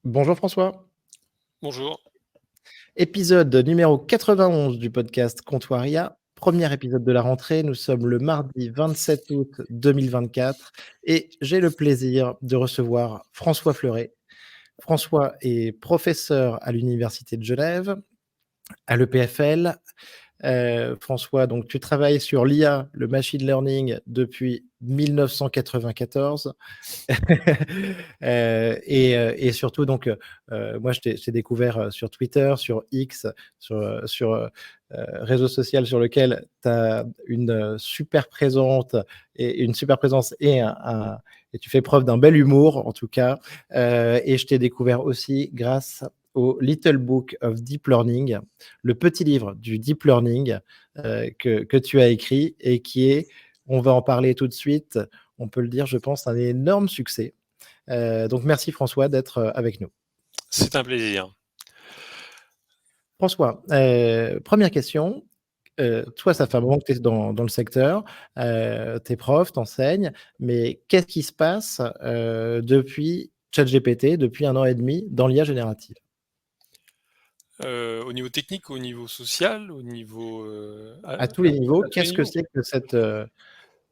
Bonjour François. Bonjour. Épisode numéro 91 du podcast Comptoiria. Premier épisode de la rentrée. Nous sommes le mardi 27 août 2024 et j'ai le plaisir de recevoir François Fleuret. François est professeur à l'Université de Genève, à l'EPFL. François, donc tu travailles sur l'IA, le machine learning depuis 1994. Et surtout donc, moi je t'ai découvert, sur Twitter, sur X, réseau social sur lequel tu as une, super présente et une super présence et tu fais preuve d'un bel humour en tout cas. Et je t'ai découvert aussi grâce au Little Book of Deep Learning, le petit livre du deep learning, que tu as écrit et qui est, on va en parler tout de suite, on peut le dire, je pense, un énorme succès. Donc merci François d'être avec nous. C'est un plaisir. François, première question. Toi, ça fait un moment que tu es dans le secteur, tu es prof, tu enseignes, mais qu'est-ce qui se passe depuis ChatGPT, depuis 1 an et demi, dans l'IA générative? Au niveau technique, au niveau social, au niveau, À tous les niveaux, à tous les qu'est-ce que niveaux? c'est que cette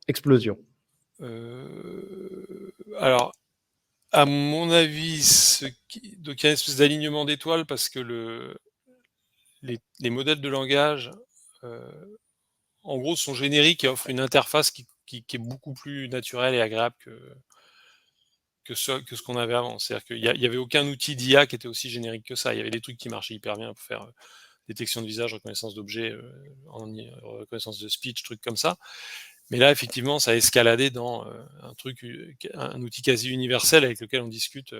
explosion? Alors, à mon avis, donc il y a une espèce d'alignement d'étoiles parce que les modèles de langage, heu, en gros, sont génériques et offrent une interface qui est beaucoup plus naturelle et agréable que ce qu'on avait avant. C'est-à-dire qu'il y avait aucun outil d'IA qui était aussi générique que ça. Il y avait des trucs qui marchaient hyper bien pour faire, détection de visage, reconnaissance d'objets, reconnaissance de speech, trucs comme ça. Mais là, effectivement, ça a escaladé dans, un truc, un outil quasi universel avec lequel on discute,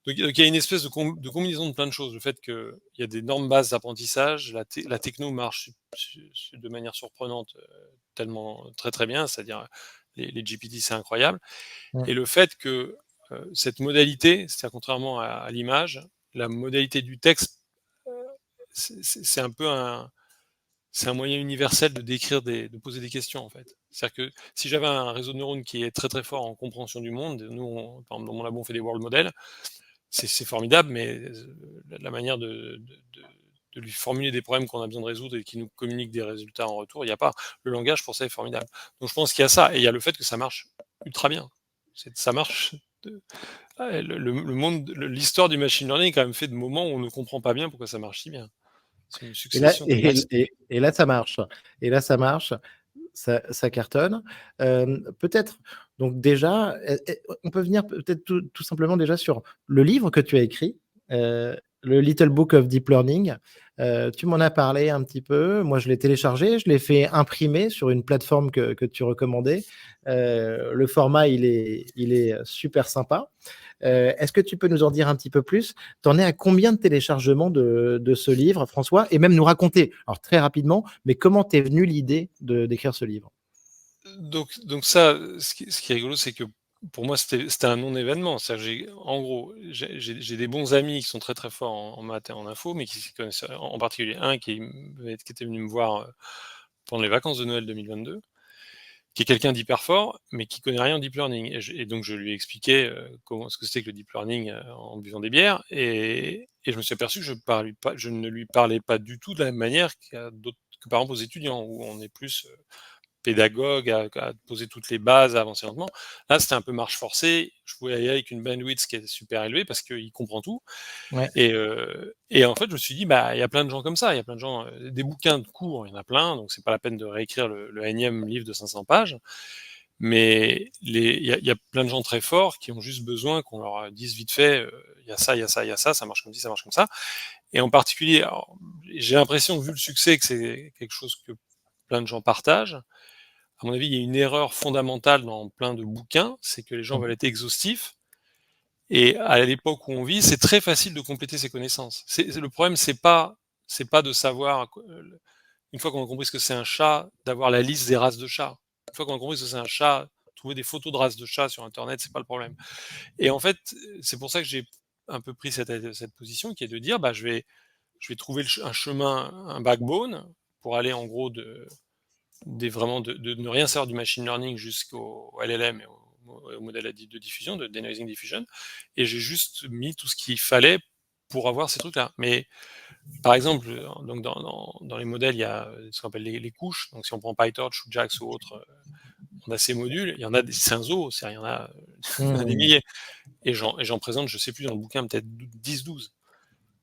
donc il y a une espèce de combinaison de plein de choses. Le fait qu'il y a d'énormes bases d'apprentissage, la techno marche de manière surprenante, tellement très, très bien, c'est-à-dire les GPT, c'est incroyable. Mmh. Et le fait que, cette modalité, c'est-à-dire contrairement à l'image, la modalité du texte, heu, c'est un peu c'est un moyen universel de de poser des questions, en fait. C'est-à-dire que si j'avais un réseau de neurones qui est très, très fort en compréhension du monde, nous, par exemple, dans mon labo, on fait des world models, c'est formidable, mais la manière de lui formuler des problèmes qu'on a besoin de résoudre et qui nous communique des résultats en retour, il n'y a pas. Le langage, pour ça, est formidable. Donc je pense qu'il y a ça, et il y a le fait que ça marche ultra bien. Ça marche ouais, le monde, l'histoire du machine learning est quand même fait de moments où on ne comprend pas bien pourquoi ça marche si bien. C'est une Et là succession et d'accidents. et et là ça marche et là ça marche, ça cartonne. Peut-être donc déjà, on peut venir peut-être tout simplement déjà sur le livre que tu as écrit, le Little Book of Deep Learning. Tu m'en as parlé un petit peu. Moi, je l'ai téléchargé, je l'ai fait imprimer sur une plateforme que tu recommandais. Le format, il est super sympa. Est-ce que tu peux nous en dire un petit peu plus? Tu en es à combien de téléchargements de ce livre, François? Et même nous raconter, alors très rapidement, mais comment t'es venue l'idée d'écrire ce livre? Donc ça, ce qui est rigolo, c'est que pour moi, c'était un non-événement. C'est-à-dire en gros, j'ai des bons amis qui sont très, très forts en maths et en info, mais qui s'y connaissent, en particulier un qui était venu me voir, pendant les vacances de Noël 2022, qui est quelqu'un d'hyper fort, mais qui connaît rien en deep learning, et donc je lui ai expliqué, comment ce que c'était que le deep learning, en buvant des bières, et je me suis aperçu que je ne lui parlais pas du tout de la même manière que par exemple aux étudiants, où on est plus, pédagogue à poser toutes les bases, à avancer lentement. Là, c'était un peu marche forcée. Je pouvais y aller avec une bandwidth qui est super élevée parce qu'il comprend tout. Ouais. Et en fait, je me suis dit, bah, il y a plein de gens comme ça. Il y a plein de gens, des bouquins de cours, il y en a plein, donc c'est pas la peine de réécrire le énième livre de 500 pages. Mais il y a plein de gens très forts qui ont juste besoin qu'on leur dise vite fait, il y a ça, il y a ça, il y a ça, ça marche comme ci, ça marche comme ça. Et en particulier, alors, j'ai l'impression, vu le succès, que c'est quelque chose que plein de gens partagent. À mon avis, il y a une erreur fondamentale dans plein de bouquins, c'est que les gens veulent Mmh. être exhaustifs, et à l'époque où on vit, c'est très facile de compléter ses connaissances. Le problème, c'est pas de savoir, une fois qu'on a compris ce que c'est un chat, d'avoir la liste des races de chats. Une fois qu'on a compris ce que c'est un chat, trouver des photos de races de chats sur internet, c'est pas le problème. Et en fait, c'est pour ça que j'ai un peu pris cette position, qui est de dire, bah, je vais trouver un chemin, un backbone, pour aller en gros vraiment de ne rien savoir du machine learning jusqu'au LLM et au au modèle de diffusion, de denoising diffusion, et j'ai juste mis tout ce qu'il fallait pour avoir ces trucs-là. Mais par exemple, donc dans les modèles, il y a ce qu'on appelle les couches. Donc si on prend PyTorch ou JAX ou autre, on a ces modules. Il y en a, c'est un zoo, il y en a, il y en a des milliers. Et j'en présente, je sais plus, dans le bouquin, peut-être 10-12.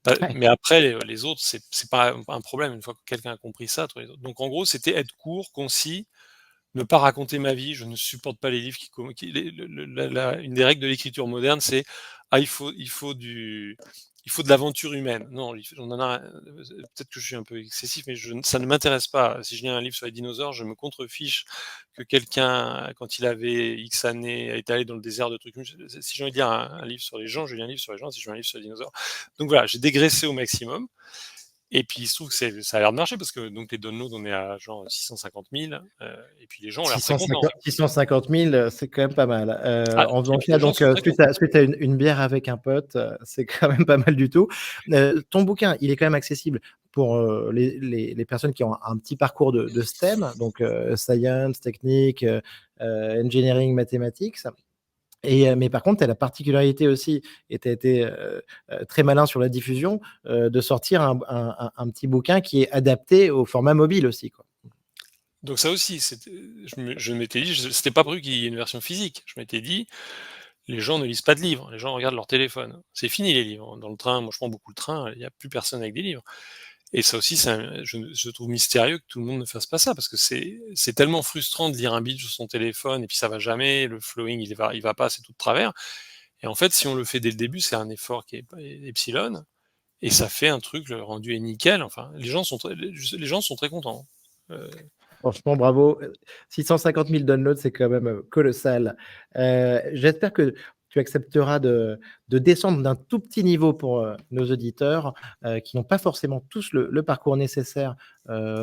Ouais. Mais après, les autres, c'est pas un problème une fois que quelqu'un a compris ça. Donc en gros, c'était être court, concis, ne pas raconter ma vie. Je ne supporte pas les livres une des règles de l'écriture moderne, c'est il faut de l'aventure humaine. Non, on en a. Peut-être que je suis un peu excessif, mais ça ne m'intéresse pas. Si je lis un livre sur les dinosaures, je me contrefiche que quelqu'un, quand il avait X années, est allé dans le désert de trucs. Si j'ai envie de lire un livre sur les gens, je lis un livre sur les gens. Si je lis un livre sur les dinosaures, donc voilà, j'ai dégraissé au maximum. Et puis il se trouve que ça a l'air de marcher parce que donc les downloads, on est à genre 650 000, et puis les gens ont l'air très contents. 650 000, c'est quand même pas mal. En faisant ça, Les gens donc, sont très contents. suite à une bière avec un pote, c'est quand même pas mal du tout. Ton bouquin, il est quand même accessible pour les personnes qui ont un petit parcours de STEM, donc science, technique, engineering, mathématiques. Mais par contre, tu as la particularité aussi, et tu as été très malin sur la diffusion, de sortir un petit bouquin qui est adapté au format mobile aussi, quoi. Donc ça aussi, je m'étais dit, c'était pas prévu qu'il y ait une version physique. Je m'étais dit, les gens ne lisent pas de livres, les gens regardent leur téléphone. C'est fini les livres. Dans le train, moi je prends beaucoup le train, il n'y a plus personne avec des livres. Et ça aussi, je trouve mystérieux que tout le monde ne fasse pas ça, parce que c'est tellement frustrant de lire un bit sur son téléphone, et puis ça va jamais, le flowing il va pas, c'est tout de travers. Et en fait, si on le fait dès le début, c'est un effort qui est epsilon, et ça fait un truc, le rendu est nickel. Enfin, les gens sont très contents. Franchement, bravo. 650 000 downloads, c'est quand même colossal. J'espère que tu accepteras de descendre d'un tout petit niveau pour nos auditeurs qui n'ont pas forcément tous le parcours nécessaire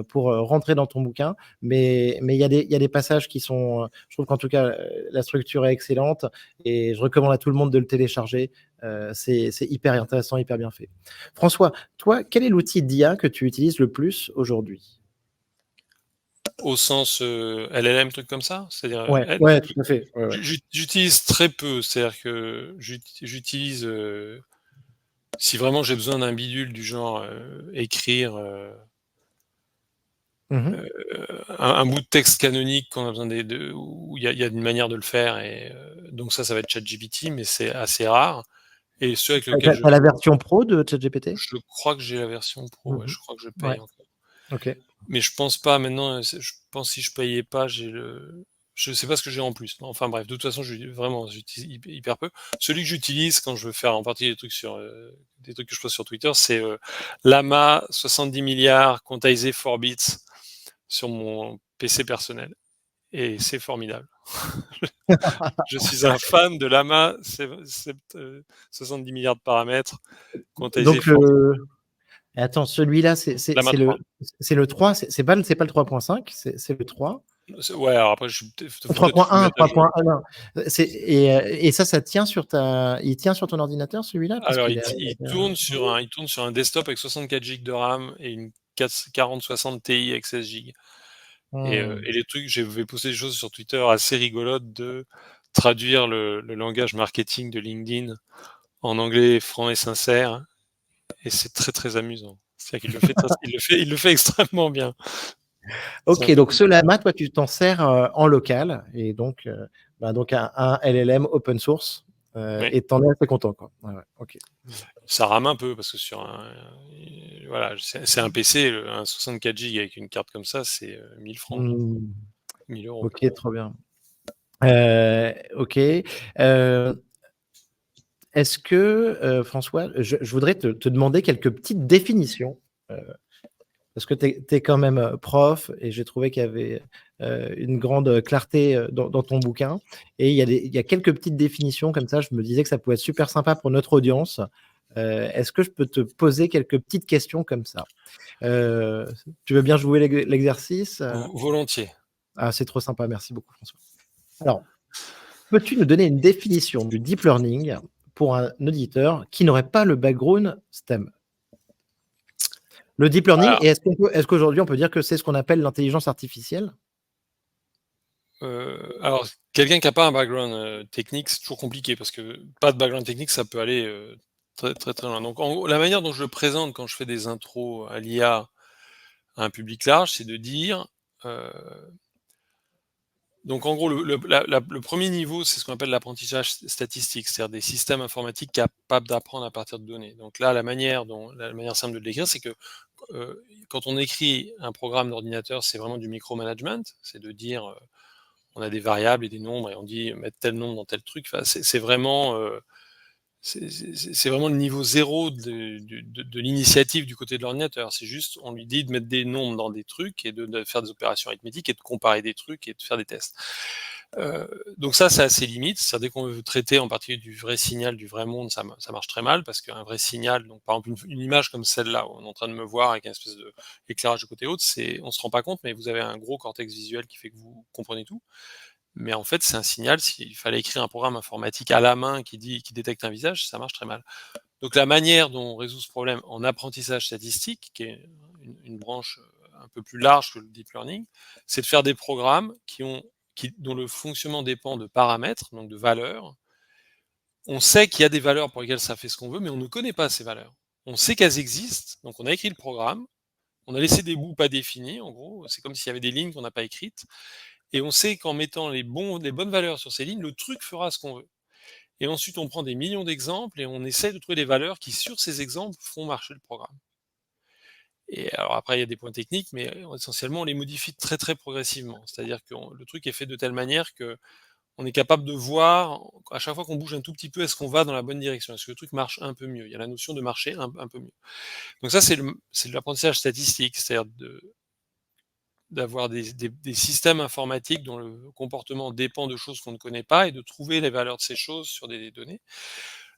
pour rentrer dans ton bouquin. Mais il y a des passages qui sont, je trouve qu'en tout cas, la structure est excellente et je recommande à tout le monde de le télécharger. C'est hyper intéressant, hyper bien fait. François, toi, quel est l'outil d'IA que tu utilises le plus aujourd'hui? Au sens LLM, truc comme ça? C'est-à-dire, Ouais, tout à fait. Ouais, ouais. j'utilise très peu, c'est-à-dire que j'utilise, si vraiment j'ai besoin d'un bidule du genre, écrire, Mmh. un bout de texte canonique qu'on a besoin où il y a une manière de le faire, et donc ça va être ChatGPT, mais c'est assez rare, et ceux avec Tu lesquels as la version pro de ChatGPT? je crois que j'ai la version pro, ouais, Mmh. je crois que je Ouais, paye encore. OK. Mais je pense pas maintenant, je pense si je payais pas, je sais pas ce que j'ai en plus. Enfin bref, de toute façon, j'utilise hyper peu. Celui que j'utilise quand je veux faire en partie des trucs que je poste sur Twitter, c'est Llama 70 milliards quantizé 4 bits sur mon PC personnel. Et c'est formidable. Je suis un fan de Llama, 70 milliards de paramètres quantizé Donc 4 bits. attends, celui-là, Llama 3. c'est le 3, c'est pas le 3.5, c'est le 3? Ouais, alors après, faut peut-être que je me 3.1, mette à jour. 3.1, non. Et ça tient il tient sur ton ordinateur, celui-là? Parce Alors, qu'il est il tourne sur un desktop avec 64 Go de RAM et une 4060 Ti avec 16 Go. Mmh. Et les trucs, je vais poster des choses sur Twitter assez rigolotes, de traduire le langage marketing de LinkedIn en anglais franc et sincère, et c'est très très amusant. C'est-à-dire qu'il le fait, il le fait extrêmement bien. C'est un OK, truc donc ce Llama, toi, tu t'en sers en local et donc donc un LLM open source ouais. et tu en es assez content, quoi. Ouais, ouais, OK. Ça rame un peu parce que voilà, c'est un PC, un 64 Go avec une carte comme ça, c'est 1000 francs, Mmh. 1000 €. OK, trop bien. OK. Est-ce que, François, je voudrais te demander quelques petites définitions, heu, parce que tu es quand même, prof et j'ai trouvé qu'il y avait, une grande clarté, dans ton bouquin et il y a quelques petites définitions comme ça, je me disais que ça pouvait être super sympa pour notre audience. Est-ce que je peux te poser quelques petites questions comme ça? Heu, Tu veux bien jouer l'exercice? Volontiers. Ah, c'est trop sympa, merci beaucoup, François. Alors, peux-tu nous donner une définition du deep learning pour un auditeur qui n'aurait pas le background STEM? Le deep learning, Alors, et est-ce qu'aujourd'hui on peut dire que c'est ce qu'on appelle l'intelligence artificielle? Alors, quelqu'un qui a pas un background, technique, c'est toujours compliqué parce que pas de background technique, ça peut aller, très, très, très loin. Donc en gros, la manière dont je le présente quand je fais des intros à l'IA à un public large, c'est de dire, heu donc en gros, le 1er niveau, c'est ce qu'on appelle l'apprentissage statistique, c'est-à-dire des systèmes informatiques capables d'apprendre à partir de données. Donc là, la manière simple de le décrire, c'est que, quand on écrit un programme d'ordinateur, c'est vraiment du micromanagement. C'est de dire, on a des variables et des nombres et on dit: «Mettre tel nombre dans tel truc». Enfin, c'est vraiment, c'est vraiment le niveau zéro de l'initiative du côté de l'ordinateur. C'est juste, on lui dit de mettre des nombres dans des trucs et de faire des opérations arithmétiques et de comparer des trucs et de faire des tests. Donc ça a ses limites. C'est-à-dire dès qu'on veut traiter en particulier du vrai signal, du vrai monde, ça marche très mal parce qu'un vrai signal, donc par exemple une image comme celle-là, où on est en train de me voir avec un espèce d'éclairage de côté haute, on se rend pas compte, mais vous avez un gros cortex visuel qui fait que vous comprenez tout. Mais en fait, c'est un signal. S'il fallait écrire un programme informatique à la main qui détecte un visage, ça marche très mal. Donc la manière dont on résout ce problème en apprentissage statistique, qui est une branche un peu plus large que le deep learning, c'est de faire des programmes dont le fonctionnement dépend de paramètres, donc de valeurs. On sait qu'il y a des valeurs pour lesquelles ça fait ce qu'on veut, mais on ne connaît pas ces valeurs. On sait qu'elles existent, donc on a écrit le programme, on a laissé des bouts pas définis, en gros, c'est comme s'il y avait des lignes qu'on n'a pas écrites, et on sait qu'en mettant les bonnes valeurs sur ces lignes, le truc fera ce qu'on veut. Et ensuite, on prend des millions d'exemples et on essaie de trouver des valeurs qui, sur ces exemples, font marcher le programme. Et alors après, il y a des points techniques, mais essentiellement, on les modifie très très progressivement. C'est-à-dire que le truc est fait de telle manière que on est capable de voir, à chaque fois qu'on bouge un tout petit peu, est-ce qu'on va dans la bonne direction? Est-ce que le truc marche un peu mieux? Il y a la notion de marcher un peu mieux. Donc ça, c'est de l'apprentissage statistique, c'est-à-dire d'avoir des systèmes informatiques dont le comportement dépend de choses qu'on ne connaît pas et de trouver les valeurs de ces choses sur des données.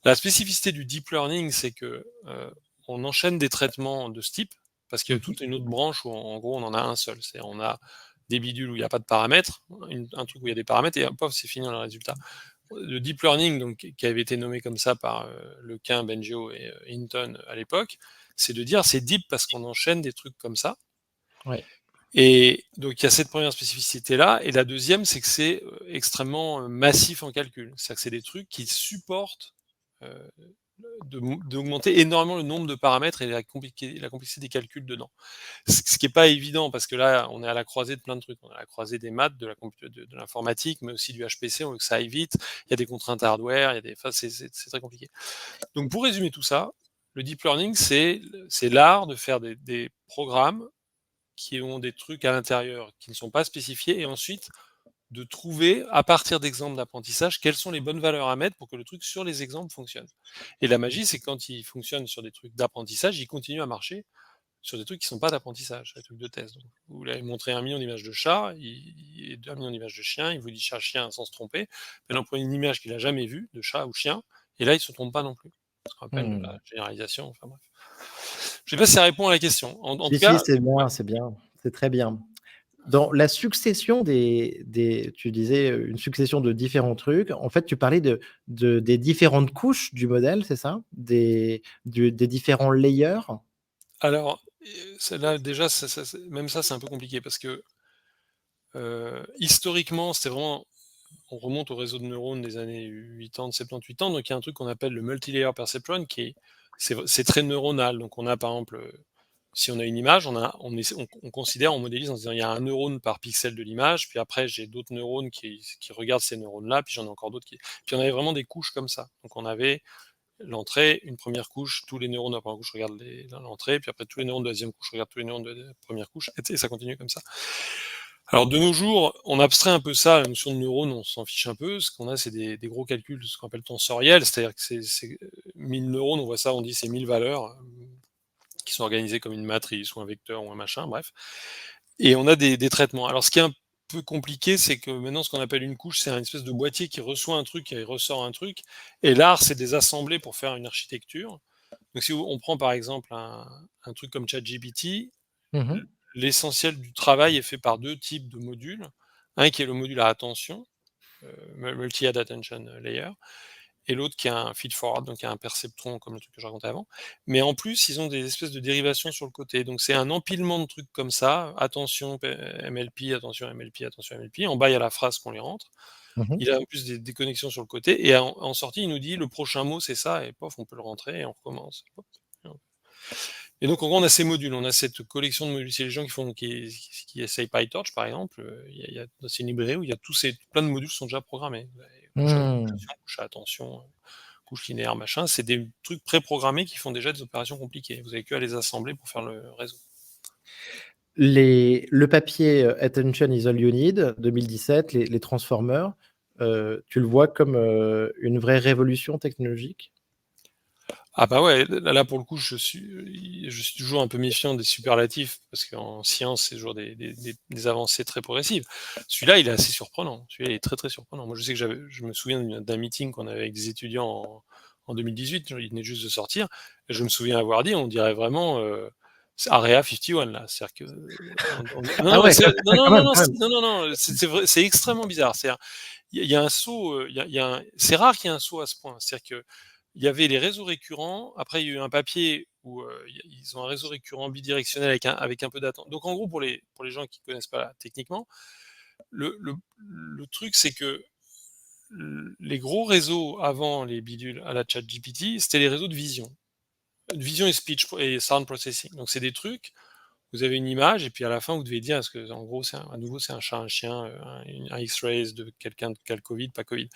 La spécificité du deep learning, c'est que, on enchaîne des traitements de ce type, parce qu'il y a Mmh. toute une autre branche où en gros on en a un seul. C'est-à-dire on a des bidules où il y a pas de paramètres, un truc où il y a des paramètres et pof, c'est fini dans le résultat. Le deep learning, donc qui avait été nommé comme ça par, Lequin, Bengio et Hinton à l'époque, c'est de dire c'est deep parce qu'on enchaîne des trucs comme ça. Ouais. Et donc il y a cette première spécificité-là, et la deuxième, c'est que c'est, extrêmement, massif en calcul. C'est-à-dire que c'est des trucs qui supportent, heu, d'augmenter énormément le nombre de paramètres et la complexité des calculs dedans. Ce qui est pas évident parce que là, on est à la croisée de plein de trucs. On est à la croisée des maths, de l'informatique, mais aussi du HPC, on veut que ça aille vite. Il y a des contraintes hardware, il y a des enfin, c'est très compliqué. Donc pour résumer tout ça, le deep learning, c'est l'art de faire des programmes qui ont des trucs à l'intérieur qui ne sont pas spécifiés, et ensuite de trouver, à partir d'exemples d'apprentissage, quelles sont les bonnes valeurs à mettre pour que le truc sur les exemples fonctionne. Et la magie, c'est que quand il fonctionne sur des trucs d'apprentissage, il continue à marcher sur des trucs qui ne sont pas d'apprentissage, des trucs de test. Donc, vous lui avez montré 1 million d'images de chats, et 2 millions d'images de chiens, il vous dit chat, chien sans se tromper. Maintenant, prenez une image qu'il a jamais vue, de chat ou chien, et là, il se trompe pas non plus. Ce qu'on appelle de la Mmh. généralisation, enfin bref. Je sais pas si ça répond à la question. En Si, tout si, cas, c'est bien, c'est très bien. Dans la succession des tu disais, une succession de différents trucs. En fait, tu parlais des différentes couches du modèle, c'est ça? Des différents layers? alors, celle-là déjà, c'est même ça, c'est un peu compliqué parce que, historiquement, c'était vraiment on remonte au réseau de neurones des années 80, 78 ans, donc il y a un truc qu'on appelle le multilayer perceptron c'est très neuronal. Donc on a par exemple, si on a une image, on considère, on modélise en disant il y a un neurone par pixel de l'image, puis après j'ai d'autres neurones qui regardent ces neurones-là, puis j'en ai encore d'autres puis on avait vraiment des couches comme ça. Donc on avait l'entrée, une première couche, tous les neurones de la première couche regardent l'entrée, puis après tous les neurones de la deuxième couche regardent tous les neurones de la première couche, et ça continue comme ça. Alors de nos jours, on abstrait un peu ça, la notion de neurones, on s'en fiche un peu. Ce qu'on a, c'est des gros calculs, ce qu'on appelle tensoriels, c'est-à-dire que c'est 1000 neurones, on voit ça, on dit c'est 1000 valeurs, qui sont organisées comme une matrice ou un vecteur ou un machin, bref. Et on a des traitements. Alors ce qui est un peu compliqué, c'est que maintenant ce qu'on appelle une couche, c'est un espèce de boîtier qui reçoit un truc et il ressort un truc. Et l'art, c'est des assemblées pour faire une architecture. Donc si on prend par exemple un truc comme ChatGPT, Mmh mh. l'essentiel du travail est fait par 2 types de modules. Un qui est le module à attention, Multi-Ad Attention Layer, et l'autre qui a un feed-forward, donc qui a un perceptron comme le truc que je racontais avant. Mais en plus, ils ont des espèces de dérivations sur le côté. Donc c'est un empilement de trucs comme ça. Attention MLP, attention MLP, attention MLP. En bas, il y a la phrase qu'on les rentre. Mmh. Il a en plus des connexions sur le côté. Et en sortie, il nous dit le prochain mot, c'est ça. Et pof, on peut le rentrer et on recommence. Et donc, en gros, on a ces modules, on a cette collection de modules. C'est les gens qui essayent PyTorch, par exemple. C'est une librairie où il y a plein de modules qui sont déjà programmés. Couche à Mmh. augmentation, couche à attention, couche linéaire, machin. C'est des trucs préprogrammés qui font déjà des opérations compliquées. Vous avez que à les assembler pour faire le réseau. Le papier Attention is all you need, 2017, les transformers, tu le vois comme une vraie révolution technologique? Ah bah ouais, là pour le coup, je suis toujours un peu méfiant des superlatifs, parce qu'en science, c'est toujours des avancées très progressives. Celui-là, il est assez surprenant. Celui-là, il est très, très surprenent. Moi, je sais que je me souviens d'un meeting qu'on avait avec des étudiants en 2018, il venait juste de sortir, et je me souviens avoir dit: «On dirait vraiment, c'est Area 51 là». C'est-à-dire que, non, Ah non, mais ouais, c'est non, non, quand non, même, non, quand même. non, non, non, c'est vrai, c'est extrêmement bizarre. C'est-à-dire, il y a un saut, il y a c'est rare qu'il y ait un saut à ce point. C'est-à-dire que il y avait les réseaux récurrents. Après, il y a eu un papier où ils ont un réseau récurrent bidirectionnel avec un peu d'attente. Donc, en gros, pour les gens qui ne connaissent pas techniquement, le truc, c'est que les gros réseaux avant les bidules à la ChatGPT, c'était les réseaux de vision et speech et sound processing. Donc, c'est des trucs. Vous avez une image et puis à la fin, vous devez dire est-ce que, en gros, à nouveau, c'est un chat, un chien, un X-rays de quelqu'un qui a le Covid, pas Covid.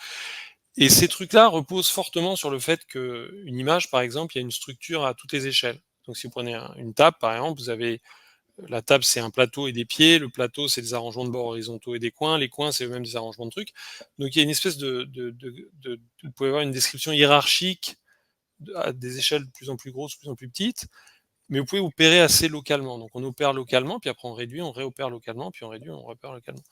Et ces trucs-là reposent fortement sur le fait qu'une image, par exemple, il y a une structure à toutes les échelles. Donc si vous prenez une table, par exemple, vous avez la table, c'est un plateau et des pieds, le plateau, c'est des arrangements de bords horizontaux et des coins, les coins, c'est eux-mêmes des arrangements de trucs. Donc il y a une espèce vous pouvez avoir une description hiérarchique à des échelles de plus en plus grosses, de plus en plus petites, mais vous pouvez opérer assez localement. Donc on opère localement, puis après on réduit, on réopère localement, puis on réduit, on repère localement.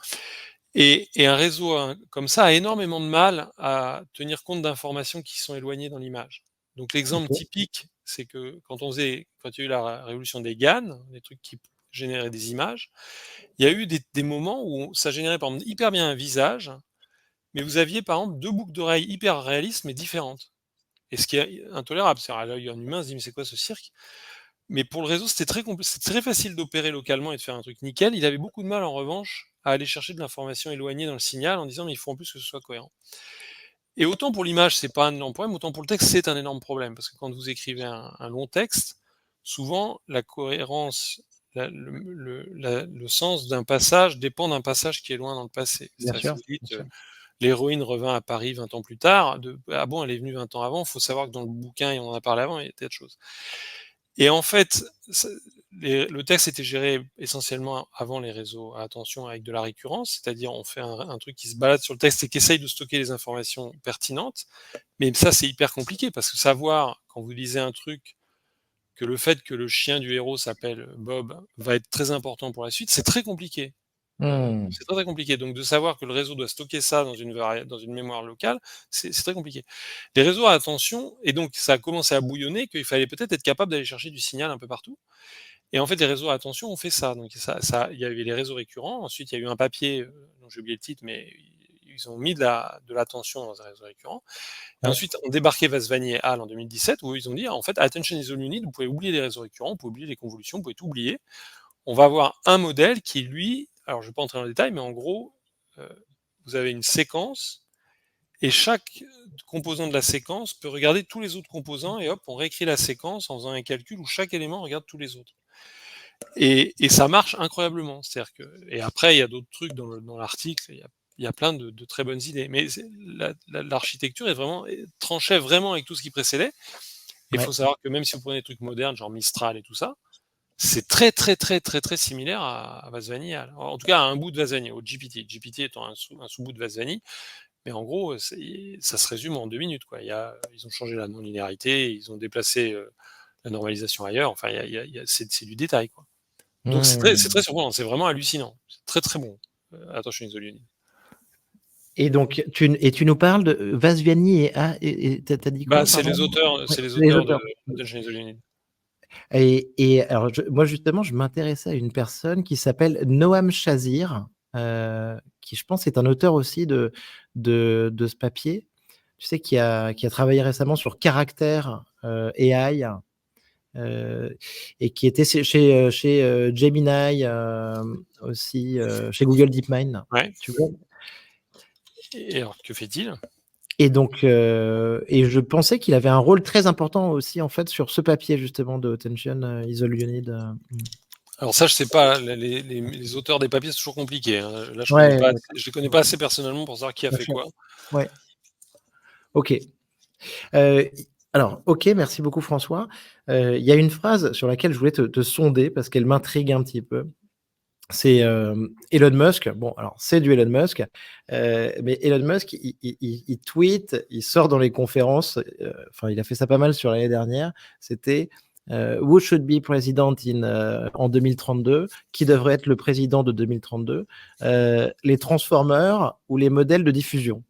Et un réseau comme ça a énormément de mal à tenir compte d'informations qui sont éloignées dans l'image. Donc l'exemple OK. typique, c'est que quand il y a eu la révolution des GAN, des trucs qui généraient des images, il y a eu des moments où ça générait par exemple hyper bien un visage, mais vous aviez par exemple 2 boucles d'oreilles hyper réalistes mais différentes. Et ce qui est intolérable, c'est-à-dire à l'œil, un humain se dit: «Mais c'est quoi ce cirque?» Mais pour le réseau, c'était très facile d'opérer localement et de faire un truc nickel. Il avait beaucoup de mal, en revanche, à aller chercher de l'information éloignée dans le signal en disant: «Mais il faut en plus que ce soit cohérent». Et autant pour l'image, c'est pas un énorme problème, autant pour le texte, c'est un énorme problème. Parce que quand vous écrivez un long texte, souvent la cohérence, le sens d'un passage dépend d'un passage qui est loin dans le passé. Bien C'est-à-dire si sûr, vous bien dites, sûr. l'héroïne revint à Paris 20 ans plus tard, ah bon, elle est venue 20 ans avant, il faut savoir que dans le bouquin, et on en a parlé avant, il y a des tas de choses. Et en fait, le texte était géré essentiellement avant les réseaux à attention avec de la récurrence, c'est-à-dire on fait un truc qui se balade sur le texte et qui essaye de stocker les informations pertinentes. Mais ça, c'est hyper compliqué parce que savoir, quand vous lisez un truc, que le fait que le chien du héros s'appelle Bob va être très important pour la suite, c'est très compliqué. Mmh. C'est très, très compliqué. Donc de savoir que le réseau doit stocker ça dans une mémoire locale, c'est très compliqué. Les réseaux à attention, et donc ça a commencé à bouillonner, qu'il fallait peut-être être capable d'aller chercher du signal un peu partout. Et en fait, les réseaux à attention ont fait ça. Donc il y avait les réseaux récurrents. Ensuite, il y a eu un papier, dont j'ai oublié le titre, mais ils ont mis de l'attention dans un réseau récurrent. Et Ouais. ensuite, ont débarqué Vasvani et Hall en 2017, où ils ont dit, en fait, attention is all you need, vous pouvez oublier les réseaux récurrents, vous pouvez oublier les convolutions, vous pouvez tout oublier. On va avoir un modèle qui, lui, alors je ne vais pas entrer dans le détail, mais en gros, euh, vous avez une séquence, et chaque composant de la séquence peut regarder tous les autres composants, et hop, on réécrit la séquence en faisant un calcul où chaque élément regarde tous les autres. Et ça marche incroyablement. C'est-à-dire que, et après, il y a d'autres trucs dans l'article, il y a plein de très bonnes idées. Mais l'architecture est vraiment, tranchait vraiment avec tout ce qui précédait. Et il faut Ouais. savoir que même si vous prenez des trucs modernes, genre Mistral et tout ça, c'est très, très, très, très, très similaire à Vasvani. En tout cas, à un bout de Vasvani, au GPT. GPT étant un sous-bout de Vasvani. Mais en gros, ça se résume en 2 minutes, quoi. Ils ont changé la non-linéarité, ils ont déplacé la normalisation ailleurs. Enfin, c'est du détail, quoi. Donc c'est Mmh. très surprenant, c'est vraiment hallucinant. C'est très, très bon. Attention Isolini. Et donc tu nous parles de Vasviani et tu as dit Bah, quoi, pardon? Ouais, c'est les les auteurs de auteurs. Attention Isolini. Et alors moi justement, je m'intéressais à une personne qui s'appelle Noam Chazir, qui je pense est un auteur aussi de ce papier. tu sais, qui a travaillé récemment sur Caractère AI, et qui était chez Gemini, aussi, chez Google DeepMind, Ouais. tu vois? Et alors, que fait-il? Et donc, et je pensais qu'il avait un rôle très important aussi, en fait, sur ce papier justement de Attention is all you need. Alors ça, je sais pas, les auteurs des papiers, c'est toujours compliqué, hein. Là, Ouais, je les connais d'accord. pas assez personnellement pour savoir qui a Bien fait sûr. quoi. Ouais. OK. Alors, OK, merci beaucoup François. Il y a une phrase sur laquelle je voulais te sonder parce qu'elle m'intrigue un petit peu. C'est, Elon Musk. Bon, alors c'est du Elon Musk, mais Elon Musk, il tweet, il sort dans les conférences, enfin, il a fait ça pas mal sur l'année dernière. C'était, «Who should be president en 2032? Qui devrait être le président de 2032? Les Transformers ou les modèles de diffusion?»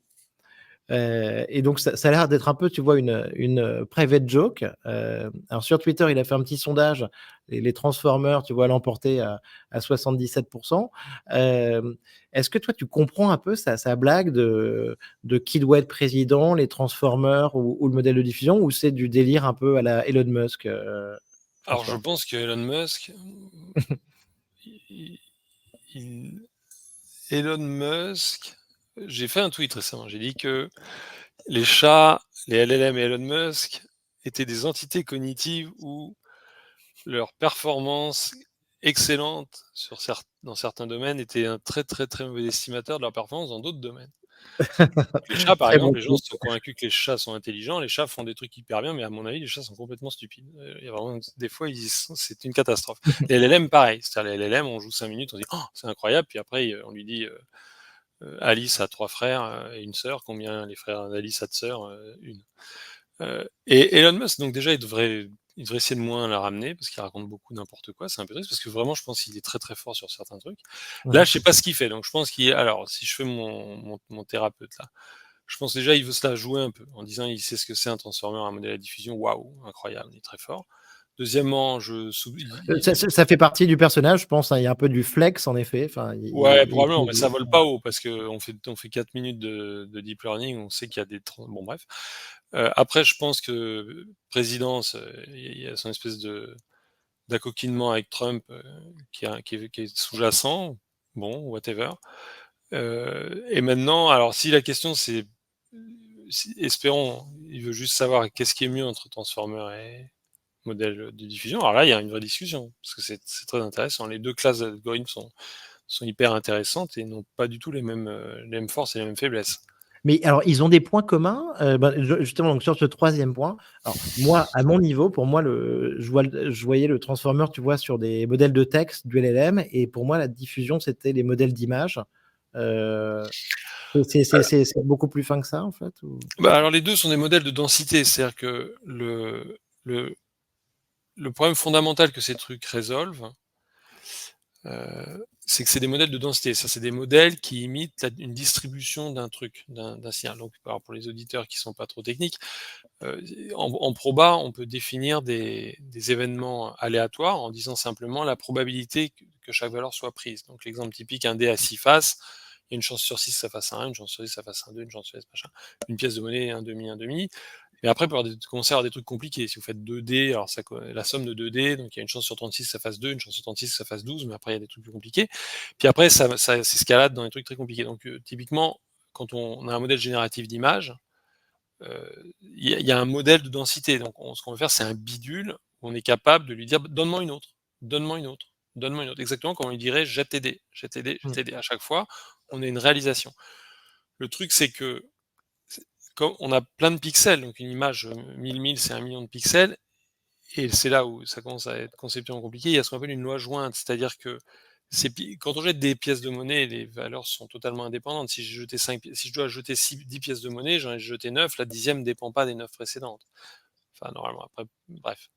Et donc ça a l'air d'être un peu, tu vois, une private joke. Alors sur Twitter, il a fait un petit sondage, et les Transformers, tu vois, l'emporter à 77%. Est-ce que toi, tu comprends un peu sa blague de qui doit être président, les Transformers ou le modèle de diffusion, ou c'est du délire un peu à la Elon Musk, Alors je François? pense que Elon Musk, i il Elon Musk, j'ai fait un tweet récemment, j'ai dit que les chats, les LLM et Elon Musk étaient des entités cognitives où leur performance excellente dans certains domaines était un très, très, très mauvais estimateur de leur performance dans d'autres domaines. Les chats, par Très bon exemple, les gens tweet. sont convaincus que les chats sont intelligents, les chats font des trucs hyper bien, mais à mon avis, les chats sont complètement stupides. Il y a vraiment des fois, c'est une catastrophe. Les LLM, pareil, c'est-à-dire les LLM, on joue 5 minutes, on dit: «Oh, c'est incroyable», puis après, on lui dit, Alice a 3 frères, et une sœur, combien les frères d'Alice a de sœurs? 1. Et Elon Musk, donc déjà, il devrait essayer de moins la ramener parce qu'il raconte beaucoup n'importe quoi. C'est un peu triste parce que vraiment, je pense qu'il est très, très fort sur certains trucs. Là, Mmh. je sais pas ce qu'il fait, donc je pense qu'il alors si je fais mon thérapeute là, je pense déjà il veut se la jouer un peu en disant il sait ce que c'est un transformer, un modèle à diffusion, waouh, incroyable, il est très fort. Deuxièmement, je sou Ça fait partie du personnage, je pense, hein. Il y a un peu du flex, en effet. Enfin, ouais, il probablement, mais ça vole pas haut parce qu'on fait 4 minutes de deep learning, on sait qu'il y a bon bref. Après je pense que présidence, il y a son espèce d'acoquinement avec Trump, qui est sous-jacent. Bon, whatever. Et maintenant, alors si la question c'est, si espérons, il veut juste savoir qu'est-ce qui est mieux entre transformer et modèle de diffusion. Alors là, il y a une vraie discussion, parce que c'est très intéressant. Les 2 classes d'algorithmes sont hyper intéressantes et n'ont pas du tout les mêmes forces et les mêmes faiblesses. Mais alors, ils ont des points communs, justement, donc sur ce troisième point. Alors moi, à mon niveau, pour moi, je voyais le transformer, tu vois, sur des modèles de texte du LLM, et pour moi, la diffusion, c'était les modèles d'images. Heu, c'est beaucoup plus fin que ça, en fait, ou? Bah, alors les 2 sont des modèles de densité, c'est-à-dire que le problème fondamental que ces trucs résolvent, c'est que c'est des modèles de densité. Ça, c'est des modèles qui imitent une distribution d'un truc, d'un signal. Donc, alors pour les auditeurs qui sont pas trop techniques, heu, en proba, on peut définir des événements aléatoires en disant simplement la probabilité que chaque valeur soit prise. Donc l'exemple typique, un dé à 6 faces, il y a une chance sur 6 que ça fasse un 1, une chance sur 10 que ça fasse un 2, une chance sur 10 machin. Une pièce de monnaie, un demi, un demi. Mais après, pour commencer à avoir des trucs compliqués. Si vous faites 2 dés, alors la somme de 2 dés, donc il y a une chance sur 36 que ça fasse 2, une chance sur 36 que ça fasse 12, mais après il y a des trucs plus compliqués. Puis après, ça s'escalade dans des trucs très compliqués. Donc typiquement, quand on a un modèle génératif d'image, il y a un modèle de densité. Donc ce qu'on va faire, c'est un bidule où on est capable de lui dire: «Donne-moi une autre, donne-moi une autre, donne-moi une autre». Exactement comme on lui dirait: «Jette tes dés, jette tes dés, jette Mmh. tes dés». À chaque fois, on a une réalisation. Le truc, c'est que c'est comme on a plein de pixels, donc une image, 1000 c'est 1 million de pixels, et c'est là où ça commence à être conceptuellement compliqué. Il y a ce qu'on appelle une loi jointe, c'est-à-dire que quand on jette des pièces de monnaie, les valeurs sont totalement indépendantes. Si je dois jeter 10 pièces de monnaie, j'en ai jeté 9, la dixième ne dépend pas des 9 précédentes. Enfin, normalement, après, bref.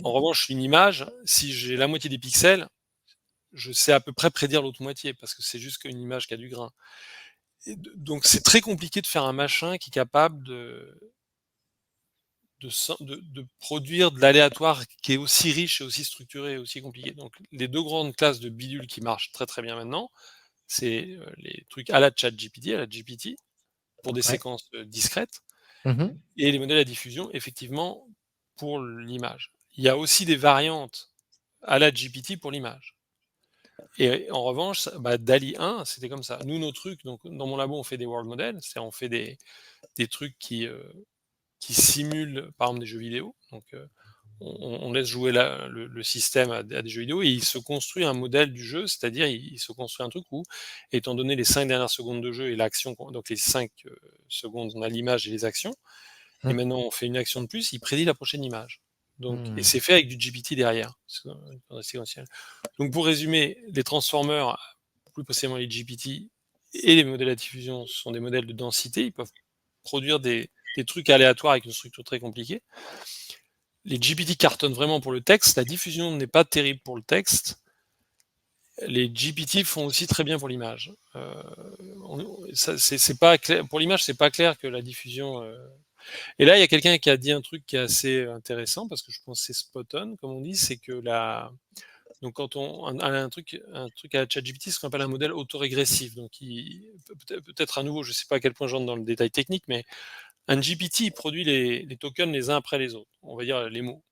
En revanche, une image, si j'ai la moitié des pixels, je sais à peu près prédire l'autre moitié, parce que c'est juste qu'une image qui a du grain. Donc c'est très compliqué de faire un machin qui est capable de produire de l'aléatoire qui est aussi riche et aussi structuré et aussi compliqué. Donc les 2 grandes classes de bidules qui marchent très, très bien maintenant, c'est, les trucs à la ChatGPT, à la GPT, pour des Ouais. séquences discrètes, Mmh. et les modèles à diffusion, effectivement, pour l'image. Il y a aussi des variantes à la GPT pour l'image. Et en revanche, DALL-E 1, c'était comme ça. Nous, nos trucs, donc dans mon labo, on fait des world models, c'est-à-dire on fait des trucs qui simulent, par exemple, des jeux vidéo. Donc, on laisse jouer le système à des jeux vidéo et il se construit un modèle du jeu, c'est-à-dire il se construit un truc où, étant donné les 5 dernières secondes de jeu et l'action, donc les 5 secondes, on a l'image et les actions, et Mmh. maintenant on fait une action de plus, il prédit la prochaine image. Donc, et Mmh. c'est fait avec du GPT derrière. Donc pour résumer, les transformers, plus précisément les GPT et les modèles à diffusion, ce sont des modèles de densité, ils peuvent produire des trucs aléatoires avec une structure très compliquée. Les GPT cartonnent vraiment pour le texte, la diffusion n'est pas terrible pour le texte. Les GPT font aussi très bien pour l'image. C'est pas clair, pour l'image, c'est pas clair que la diffusion. Et là, il y a quelqu'un qui a dit un truc qui est assez intéressant parce que je pense que c'est spot on, comme on dit, c'est que donc quand un truc à ChatGPT, ce qu'on appelle un modèle autorégressif. Donc peut-être à nouveau, je ne sais pas à quel point j'entre dans le détail technique, mais un GPT il produit les tokens les uns après les autres. On va dire les mots.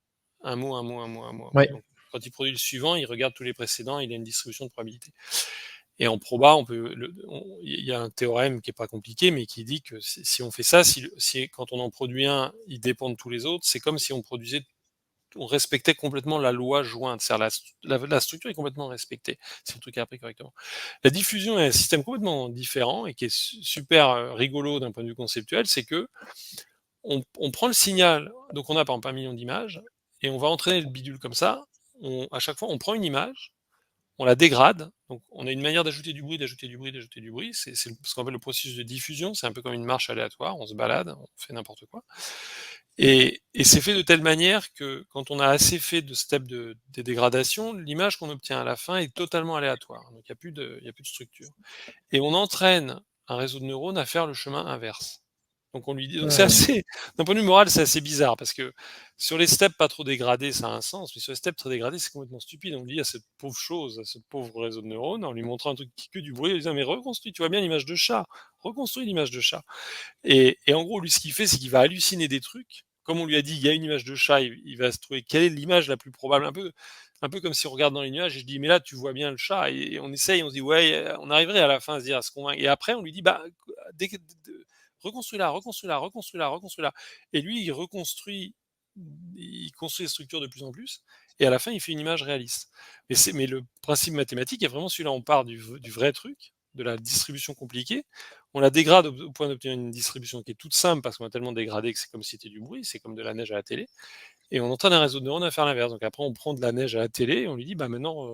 Un mot, un mot, un mot, un mot. Ouais. Donc, quand il produit le suivant, il regarde tous les précédents, il a une distribution de probabilité. Et en proba, il y a un théorème qui n'est pas compliqué, mais qui dit que si on fait ça, si quand on en produit un, il dépend de tous les autres, c'est comme si on respectait complètement la loi jointe. C'est-à-dire la structure est complètement respectée, si le truc est appris correctement. La diffusion est un système complètement différent et qui est super rigolo d'un point de vue conceptuel, c'est que on prend le signal, donc on a par exemple 1 million d'images, et on va entraîner le bidule comme ça. À chaque fois, on prend une image, on la dégrade, donc on a une manière d'ajouter du bruit, d'ajouter du bruit, d'ajouter du bruit. C'est ce qu'on appelle le processus de diffusion, c'est un peu comme une marche aléatoire, on se balade, on fait n'importe quoi. Et c'est fait de telle manière que quand on a assez fait de steps de dégradation, l'image qu'on obtient à la fin est totalement aléatoire. Donc il y a plus de structure. Et on entraîne un réseau de neurones à faire le chemin inverse. Donc on lui dit, donc c'est Mmh. assez, d'un point de vue moral, c'est assez bizarre parce que sur les steps pas trop dégradés, ça a un sens, mais sur les steps très dégradés, c'est complètement stupide. On dit à cette pauvre chose, à ce pauvre réseau de neurones, en lui montrant un truc qui que du bruit, en lui disant mais reconstruis, tu vois bien l'image de chat, reconstruis l'image de chat. Et en gros, lui, ce qu'il fait, c'est qu'il va halluciner des trucs. Comme on lui a dit, il y a une image de chat, il va se trouver quelle est l'image la plus probable. Un peu comme si on regarde dans les nuages et je dis, mais là, tu vois bien le chat. Et on essaye, on se dit, ouais, on arriverait à la fin à se dire, à se convaincre. Et après, on lui dit, reconstruis-la, reconstruis-la, reconstruis-la, reconstruis-la. Et lui, il construit les structures de plus en plus. Et à la fin, il fait une image réaliste. Mais le principe mathématique est vraiment celui-là. On part du vrai truc, de la distribution compliquée. On la dégrade au point d'obtenir une distribution qui est toute simple parce qu'on a tellement dégradé que c'est comme si c'était du bruit, c'est comme de la neige à la télé. Et on entraîne un réseau de neurones à faire l'inverse. Donc après, on prend de la neige à la télé et on lui dit, bah maintenant,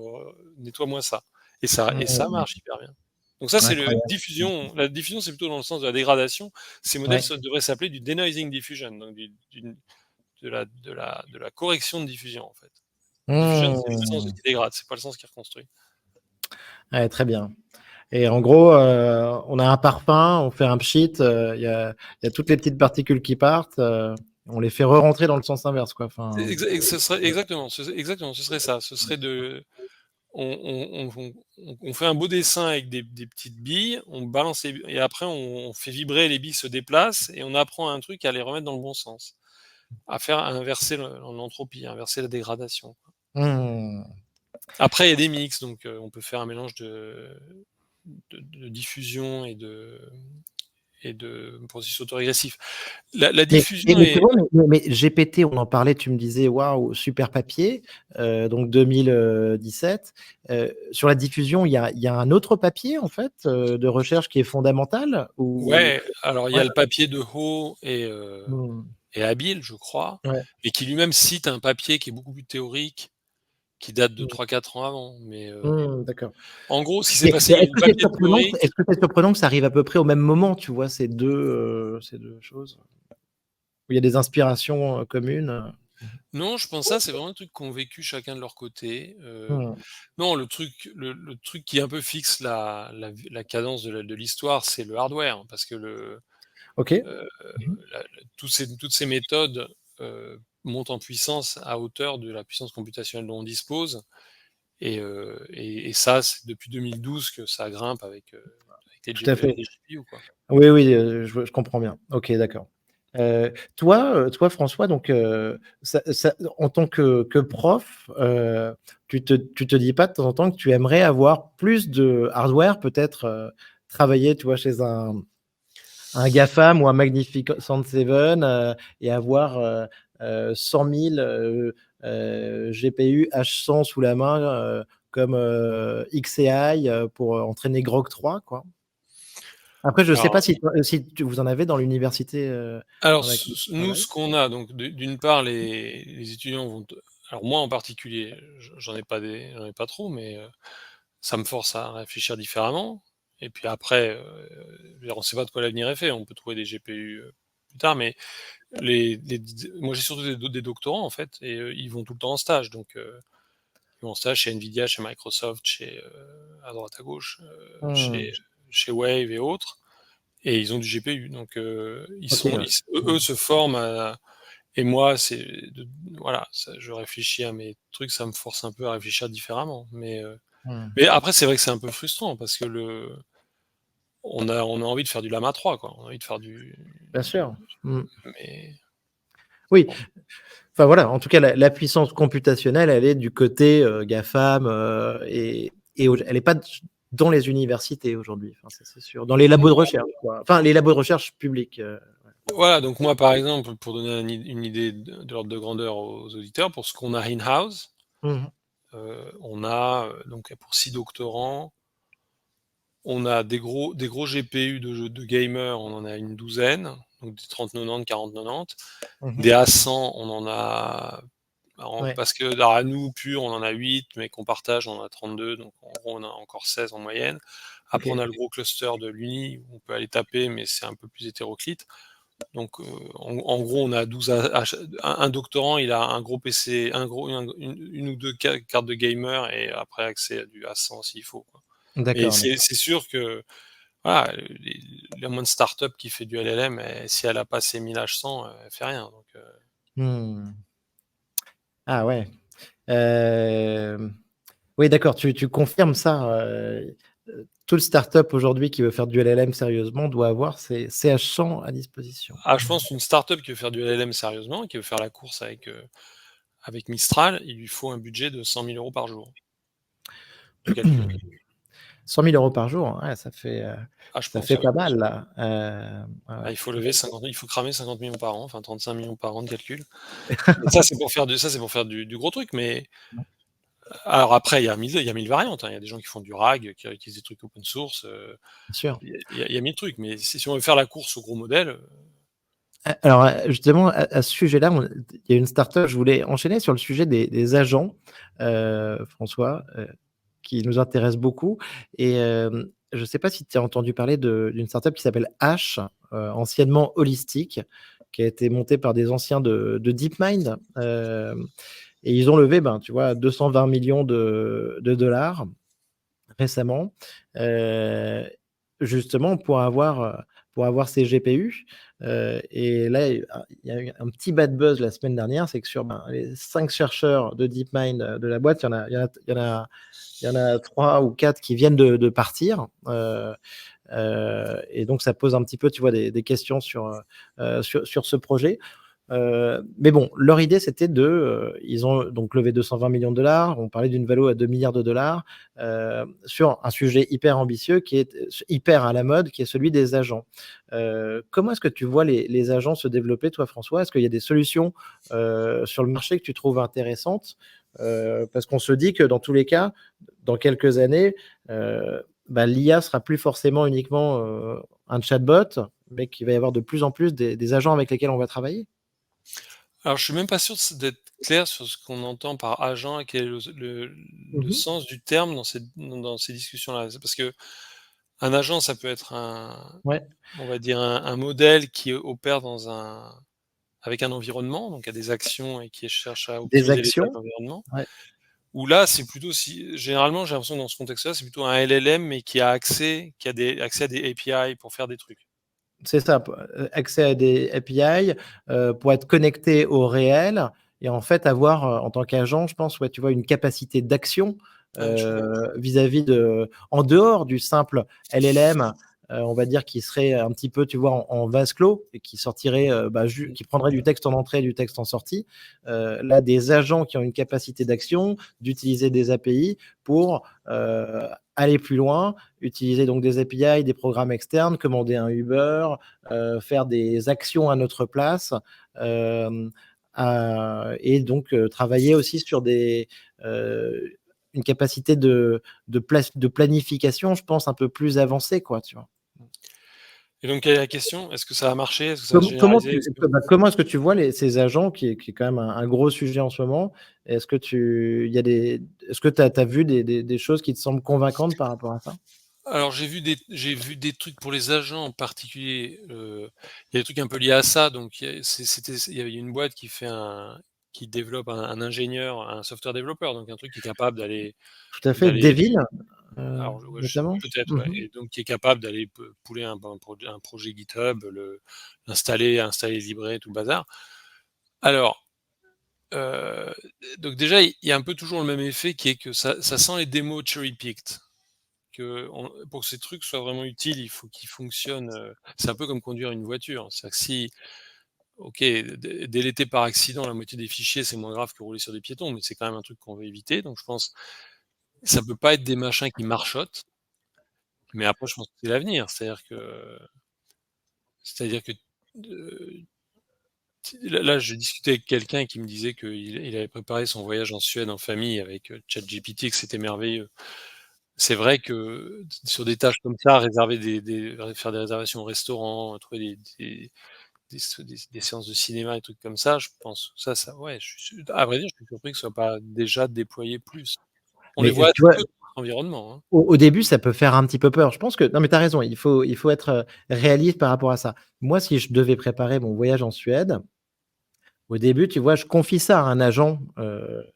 nettoie-moi ça. Et ça Mmh. marche hyper bien. Donc ça, c'est Incroyable. diffusion. La diffusion, c'est plutôt dans le sens de la dégradation. Ces modèles Ouais. devraient s'appeler du denoising diffusion, donc de la correction de diffusion, en fait. Diffusion, c'est le sens Mmh. qui dégrade, c'est pas le sens qui reconstruit. Ouais, très bien. Et en gros, on a un parfum, on fait un pchit, il y a toutes les petites particules qui partent, on les fait re-rentrer dans le sens inverse, quoi. Enfin, Ce serait exactement, exactement, ce serait ça. Ce serait on fait un beau dessin avec des petites billes, on balance et après on fait vibrer, les billes se déplacent et on apprend un truc à les remettre dans le bon sens, à inverser l'entropie, à inverser la dégradation. mmh. Après, il y a des mix, donc on peut faire un mélange de diffusion et de processus autorégressif. La diffusion Mais c'est est. bon, mais GPT, on en parlait, tu me disais: «Waouh, super papier», donc 2017. Sur la diffusion, il y a un autre papier, en fait, de recherche qui est fondamental ou? Ouais, alors il y Ouais. a le papier de Ho Mmh. et Habil, je crois, Ouais. et qui lui-même cite un papier qui est beaucoup plus théorique, qui date de Mmh. 3-4 ans avant. Mais D'accord. en gros, ce qui s'est Mais passé, il y a eu le papier théorique. est-ce que c'est surprenant que ça arrive à peu près au même moment, tu vois, ces 2 choses? Où il y a des inspirations, communes, Non, je pense ça, c'est vraiment un truc qu'ont vécu chacun de leur côté. Mmh. Non, le truc qui un peu fixe la cadence de l'histoire, c'est le hardware, parce que OK. heu, Mmh. toutes ces méthodes, montent en puissance à hauteur de la puissance computationnelle dont on dispose et ça, c'est depuis 2012 que ça grimpe avec qualité de Tout à GPU, fait. des GPU, quoi. Oui, oui, je comprends bien. OK, d'accord. Toi, François, donc en tant que prof, tu te dis pas de temps en temps que tu aimerais avoir plus de hardware, peut-être, travailler, tu vois, chez un GAFAM ou un Magnificent Seven, et avoir, 100 000, GPU H100 sous la main, comme, xAI, pour, entraîner Grok 3, quoi? Après, je sais pas Alors si vous en avez dans l'université, alors dans laquelle tu nous, travailles? ce qu'on a donc d'une part, les étudiants vont t alors moi en particulier, j'en ai pas trop, mais ça me force à réfléchir différemment et puis après, je veux dire, on sait pas de quoi l'avenir est fait. On peut trouver des GPU, plus tard, mais moi j'ai surtout des doctorants en fait et ils vont tout le temps en stage donc ils vont en stage chez Nvidia, chez Microsoft, à droite à gauche, Mmh. chez Wave et autres et ils ont du GPU donc OK, ouais. eux Mmh. se forment à et moi c'est de voilà, ça je réfléchis à mes trucs, ça me force un peu à réfléchir différemment Mmh. mais après c'est vrai que c'est un peu frustrant parce que on a envie de faire du Llama 3 quoi, on a envie de faire Bien sûr. Mmh. mais Oui, bon. enfin voilà, en tout cas, la puissance computationnelle, elle est du côté, GAFAM, elle est pas dans les universités aujourd'hui, enfin ça, c'est sûr. Dans les labos de recherche, quoi. Enfin, les labos de recherche publics, Voilà, donc moi, par exemple, pour donner une idée de l'ordre de grandeur aux auditeurs, pour ce qu'on a in-house, Mmh. on a, donc pour 6 doctorants, on a des gros GPU de gamers, on en a une douzaine, donc des 3090, 4090. Mmh. Des A100, on en a Ouais. parce que alors à nous, pur, on en a 8, mais qu'on partage, on en a 32, donc en gros, on a encore 16 en moyenne. Après, on OK. a le gros cluster de l'Uni, où on peut aller taper, mais c'est un peu plus hétéroclite. Donc, en gros, on a 12 un doctorant, il a un gros PC, une ou 2 cartes de gamer et après accès à du A100 s'il faut, quoi. Mais D'accord, c'est d'accord. c'est sûr que, voilà, la moindre start-up qui fait du LLM, si elle a pas ses 1000 H100, elle fait rien, donc Mmh. Ah ouais. Hem, oui, d'accord, tu confirmes ça, toute start-up aujourd'hui qui veut faire du LLM sérieusement doit avoir ses H100 à disposition. je pense une start-up qui veut faire du LLM sérieusement, qui veut faire la course avec Mistral, il lui faut un budget de 100 000 € par jour de calcul. 100 000 € par jour, ouais, Je ça pense, fait oui. pas mal là, ouais, ouais. Il faut cramer 50 millions par an, enfin 35 millions par an de calcul. Mais ça, c'est pour faire du gros truc, mais alors après, il y a 1000 variantes, hein. Il y a des gens qui font du RAG, qui utilisent des trucs open source, Bien sûr. il y a 1000 trucs, mais si on veut faire la course au gros modèle, Alors, justement, à ce sujet-là, il y a une start-up, je voulais enchaîner sur le sujet des agents, François, qui nous intéresse beaucoup, et je ne sais pas si tu as entendu parler d'une start-up qui s'appelle H, anciennement Holistic, qui a été montée par des anciens de DeepMind, et ils ont levé, ben, tu vois, 220 millions de dollars récemment, heu, justement pour avoir ces GPU, et là, il y a eu un petit bad buzz la semaine dernière, c'est que sur, ben, les 5 chercheurs de DeepMind, de la boîte, il y en a 3 ou 4 qui viennent de partir, et donc ça pose un petit peu, tu vois, des questions sur ce projet. Mais bon, leur idée, c'était ils ont donc levé 220 millions de dollars. On parlait d'une valo à 2 milliards de dollars, sur un sujet hyper ambitieux qui est hyper à la mode, qui est celui des agents. Comment est-ce que tu vois les agents se développer, toi, François? Est-ce qu'il y a des solutions, sur le marché que tu trouves intéressantes? Parce qu'on se dit que dans tous les cas, dans quelques années, bah, l'IA sera plus forcément uniquement, un chatbot, mais qu'il va y avoir de plus en plus des agents avec lesquels on va travailler. alors je suis même pas sûr d'être clair sur ce qu'on entend par agent et quel est le Mmh. sens du terme dans ces discussions-là. C'est parce que un agent, ça peut être Ouais, on va dire un modèle qui opère avec un environnement, donc a des actions et qui cherche à des optimiser l'état de actions, l'environnement. ouais, Ou là, c'est plutôt généralement, j'ai l'impression que dans ce contexte-là, c'est plutôt un LLM, mais qui a accès à des API pour faire des trucs. c'est ça, accès à des API, pour être connecté au réel, et en fait avoir, en tant qu'agent, je pense, ouais, tu vois, une capacité d'action, Ah, je vois. vis-à-vis en dehors du simple LLM, on va dire, qui serait un petit peu, tu vois, en vase clos et qui sortirait, qui prendrait du texte en entrée et du texte en sortie. Là, des agents qui ont une capacité d'action, d'utiliser des API pour aller plus loin, utiliser donc des API, des programmes externes, commander un Uber, faire des actions à notre place, et donc travailler aussi sur une capacité de planification, je pense, un peu plus avancée, quoi, tu vois. Et donc, quelle est la question? Est-ce que ça a marché? Est-ce que ça a généralisé? Comment est-ce que tu vois ces agents qui est quand même un gros sujet en ce moment? Est-ce que tu as vu des choses qui te semblent convaincantes par rapport à ça? Alors j'ai vu des trucs pour les agents en particulier, il y a des trucs un peu liés à ça, donc il y avait une boîte qui développe un ingénieur, un software développeur, donc un truc qui est capable Tout à fait, d'aller Devin, alors ouais, notamment? peut-être, ouais, Mmh. et donc qui est capable d'aller pouler un projet GitHub, installer, livrer, tout le bazar. Alors, heu, donc déjà, il y a un peu toujours le même effet qui est que ça sent les démos cherry picked. Pour que ces trucs soient vraiment utiles, il faut qu'ils fonctionnent, c'est un peu comme conduire une voiture. C'est-à-dire que si OK, déléter par accident la moitié des fichiers, c'est moins grave que rouler sur des piétons, mais c'est quand même un truc qu'on veut éviter. Donc je pense, ça peut pas être des machins qui marchotent, mais après je pense que c'est l'avenir. C'est-à-dire que, heu, là, je discutais avec quelqu'un qui me disait qu'il avait préparé son voyage en Suède en famille avec, ChatGPT et que c'était merveilleux. C'est vrai que sur des tâches comme ça, réserver faire des réservations au restaurant, trouver des séances de cinéma, des trucs comme ça, je pense que ça ouais, je suis à vrai dire, je suis surpris que ce soit pas déjà déployé plus. On les Mais voit tu assez vois, peu dans notre environnement, hein. au début, ça peut faire un petit peu peur. Je pense que non, mais tu as raison, il faut être, réaliste par rapport à ça. Moi, si je devais préparer mon voyage en Suède, au début, tu vois, je confie ça à un agent,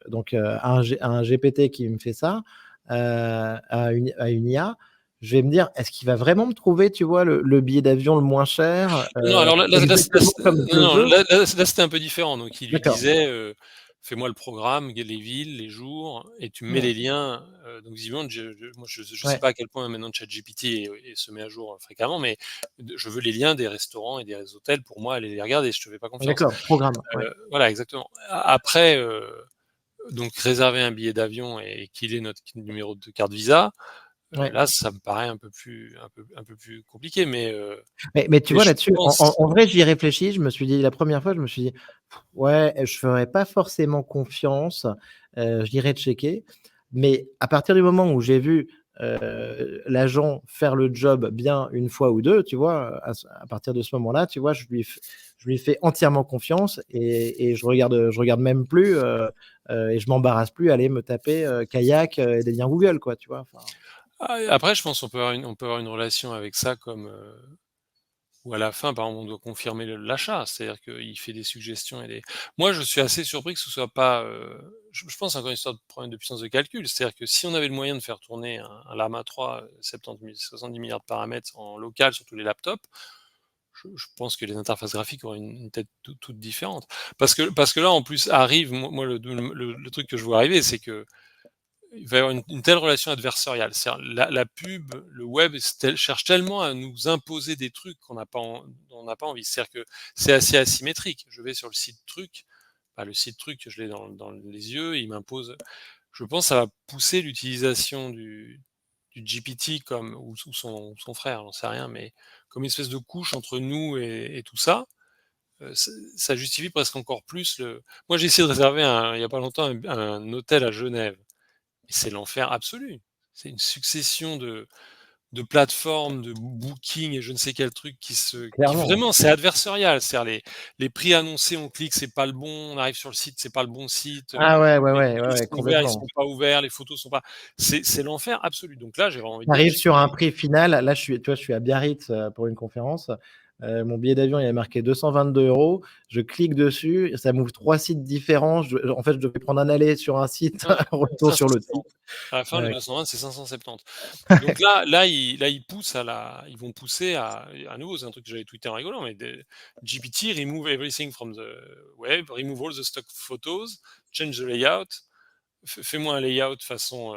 donc à un GPT qui me fait ça, à une IA. Je vais me dire: «Est-ce qu'il va vraiment me trouver, tu vois, le billet d'avion le moins cher, Non, alors exactement comme je le non, veux?» là, c'était un peu différent. Donc il lui D'accord. disait, «Fais-moi le programme, les villes, les jours et tu me mets Mmh. les liens», donc visiblement moi je sais Ouais. pas à quel point maintenant ChatGPT se met à jour, fréquemment, mais je veux les liens des restaurants et des hôtels pour moi aller les regarder, je te fais pas confiance. D'accord, programme, ouais. Voilà, exactement. Après, donc réserver un billet d'avion et qu'il ait notre numéro de carte Visa, Ouais. là ça me paraît un peu plus compliqué, Mais tu mais vois je là-dessus, pense. en vrai, j'y ai réfléchi, je me suis dit la première fois, je me suis dit: «Ouais, je ferais pas forcément confiance, j'irai checker». Mais à partir du moment où j'ai vu, l'agent faire le job bien une fois ou 2, tu vois? À partir de ce moment-là, tu vois, je lui fais entièrement confiance et je regarde même plus, et je m'embarrasse plus à aller me taper, Kayak, et des liens Google, quoi, tu vois? Enfin, Ah, et après, je pense qu'on peut avoir une relation avec ça comme, où à la fin, par exemple, on doit confirmer l'achat. C'est-à-dire qu'il fait des suggestions moi, je suis assez surpris que ce soit pas, je pense encore une histoire de problème de puissance de calcul. C'est-à-dire que si on avait le moyen de faire tourner un Llama 3, 70 milliards de paramètres en local sur tous les laptops, je pense que les interfaces graphiques auraient une tête toute différente. Parce que là, en plus, arrive moi, le truc que je vois arriver, c'est que il va y avoir une telle relation adversariale. C'est-à-dire la pub, le web cherche tellement à nous imposer des trucs dont on n'a pas envie. C'est-à-dire que c'est assez asymétrique. Je vais sur le site truc, bah, le site truc, je l'ai dans les yeux, il m'impose. Je pense que ça va pousser l'utilisation du GPT ou son frère, j'en sais rien, mais comme une espèce de couche entre nous et tout ça. Ça justifie presque encore plus moi j'ai essayé de réserver il y a pas longtemps un hôtel à Genève. Et c'est l'enfer absolu. C'est une succession de plateformes, de booking et je ne sais quel truc qui clairement. vraiment c'est adversarial. C'est-à-dire les prix annoncés, on clique, c'est pas le bon, on arrive sur le site, c'est pas le bon site, Ah ouais, ouais, les ouais, ouais, mails ouais, sont ouverts, ils complètement. sont pas ouverts, les photos sont pas c'est l'enfer absolu. Donc là, j'ai vraiment envie de Tu dire: arrives sur un prix final, là, je suis à Biarritz, pour une conférence, mon billet d'avion, il est marqué 222 €. Je clique dessus, ça m'ouvre 3 sites différents. En fait, je devais prendre un aller sur un site, «Ah, un retour sur l'autre 570». site. À la fin, le Ouais. 920, c'est 570. Donc ils poussent ils vont pousser à nouveau, c'est un truc que j'avais tweeté en rigolant, mais GPT remove everything from the web, remove all the stock photos, change the layout, fais-moi un layout façon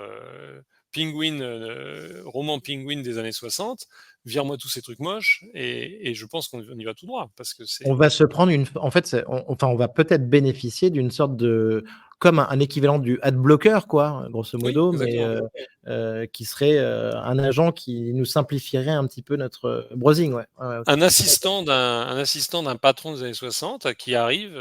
roman Penguin des années 60, vire-moi tous ces trucs moches, et je pense qu'on y va tout droit, parce que On c'est va se prendre en fait, enfin, on va peut-être bénéficier d'une sorte de comme un équivalent du ad blocker quoi, grosso oui, modo, mais exactement. qui serait, un agent qui nous simplifierait un petit peu notre, browsing, ouais. Ouais, ouais, OK. Un assistant d'un patron des années 60 qui arrive,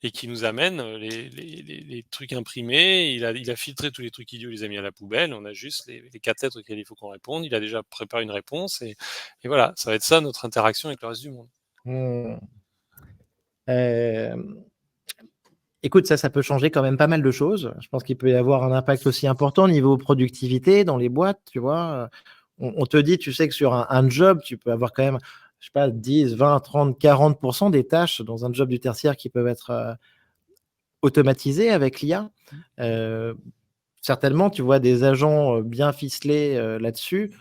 et qui nous amène, les trucs imprimés. Il a filtré tous les trucs idiots, il les a mis à la poubelle. On a juste les 4 lettres auxquelles il faut qu'on réponde. Il a déjà préparé une réponse, et voilà, ça va être ça notre interaction avec le reste du monde. Mmh. Hem, Écoute, ça peut changer quand même pas mal de choses. Je pense qu'il peut y avoir un impact aussi important niveau productivité dans les boîtes, tu vois? On te dit, tu sais que sur un job, tu peux avoir quand même, je sais pas, 10, 20, 30, 40 des tâches dans un job du tertiaire qui peuvent être, automatisées avec l'IA. Heu, Certainement, tu vois, des agents, bien ficelés, là-dessus,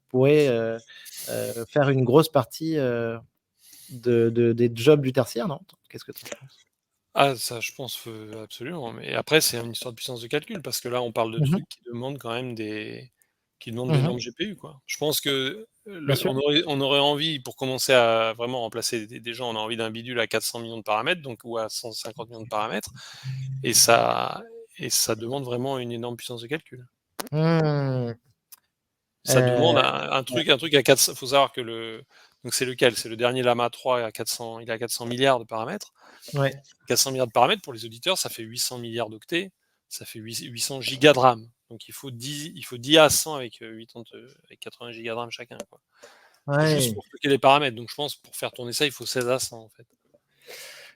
pourraient, faire une grosse partie, des jobs du tertiaire, non? Qu'est-ce que tu en penses? Ah ça, je pense, absolument, mais après c'est une histoire de puissance de calcul, parce que là on parle de Mmh mh. trucs qui demandent Mmh. d'énormes GPU, quoi. Je pense que Bien le sûr. on aurait envie, pour commencer à vraiment remplacer des gens, on a envie d'un bidule à 400 millions de paramètres, donc, ou à 150 millions de paramètres, et ça ça demande vraiment une énorme puissance de calcul. Mmh. Ça demande Ouais, un truc à 400. Faut savoir que donc c'est lequel? C'est le dernier Llama 3 à 400, il a 400 milliards de paramètres. ouais. 400 milliards de paramètres, pour les auditeurs, ça fait 800 milliards d'octets, ça fait 800 gigas de RAM. Donc il faut 10 à 100 avec, avec 80 gigas de RAM chacun, quoi. Juste Ouais. pour stocker les paramètres. Donc je pense, pour faire tourner ça, il faut 16 à 100, en fait.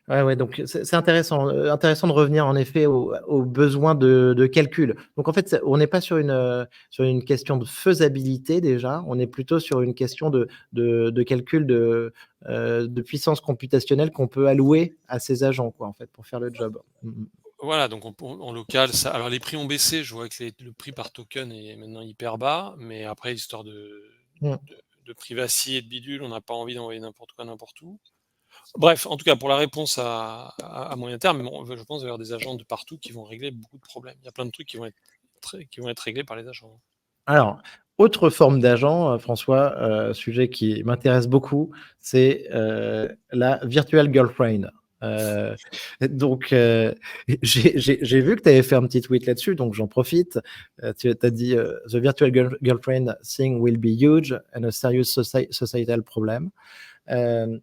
Ouais, ouais, donc c'est intéressant, intéressant de revenir en effet aux besoins de calcul. Donc en fait, on n'est pas sur une question de faisabilité déjà, on est plutôt sur une question de calcul de puissance computationnelle qu'on peut allouer à ces agents quoi, en fait, pour faire le job. Mmh mh. Voilà, donc en local, ça, alors les prix ont baissé, je vois que le prix par token est maintenant hyper bas, mais après, histoire Mmh. de privacy et de bidule, on n'a pas envie d'envoyer n'importe quoi n'importe où. Bref, en tout cas, pour la réponse à moyen terme, bon, je pense qu'il va y avoir des agents de partout qui vont régler beaucoup de problèmes. Il y a plein de trucs qui vont être réglés par les agents. Alors, autre forme d'agent, François, sujet qui m'intéresse beaucoup, c'est, la virtual girlfriend. Heu, donc, j'ai vu que tu avais fait un petit tweet là-dessus, donc j'en profite. Tu as dit, «The virtual girlfriend thing will be huge and a serious societal problem». Hem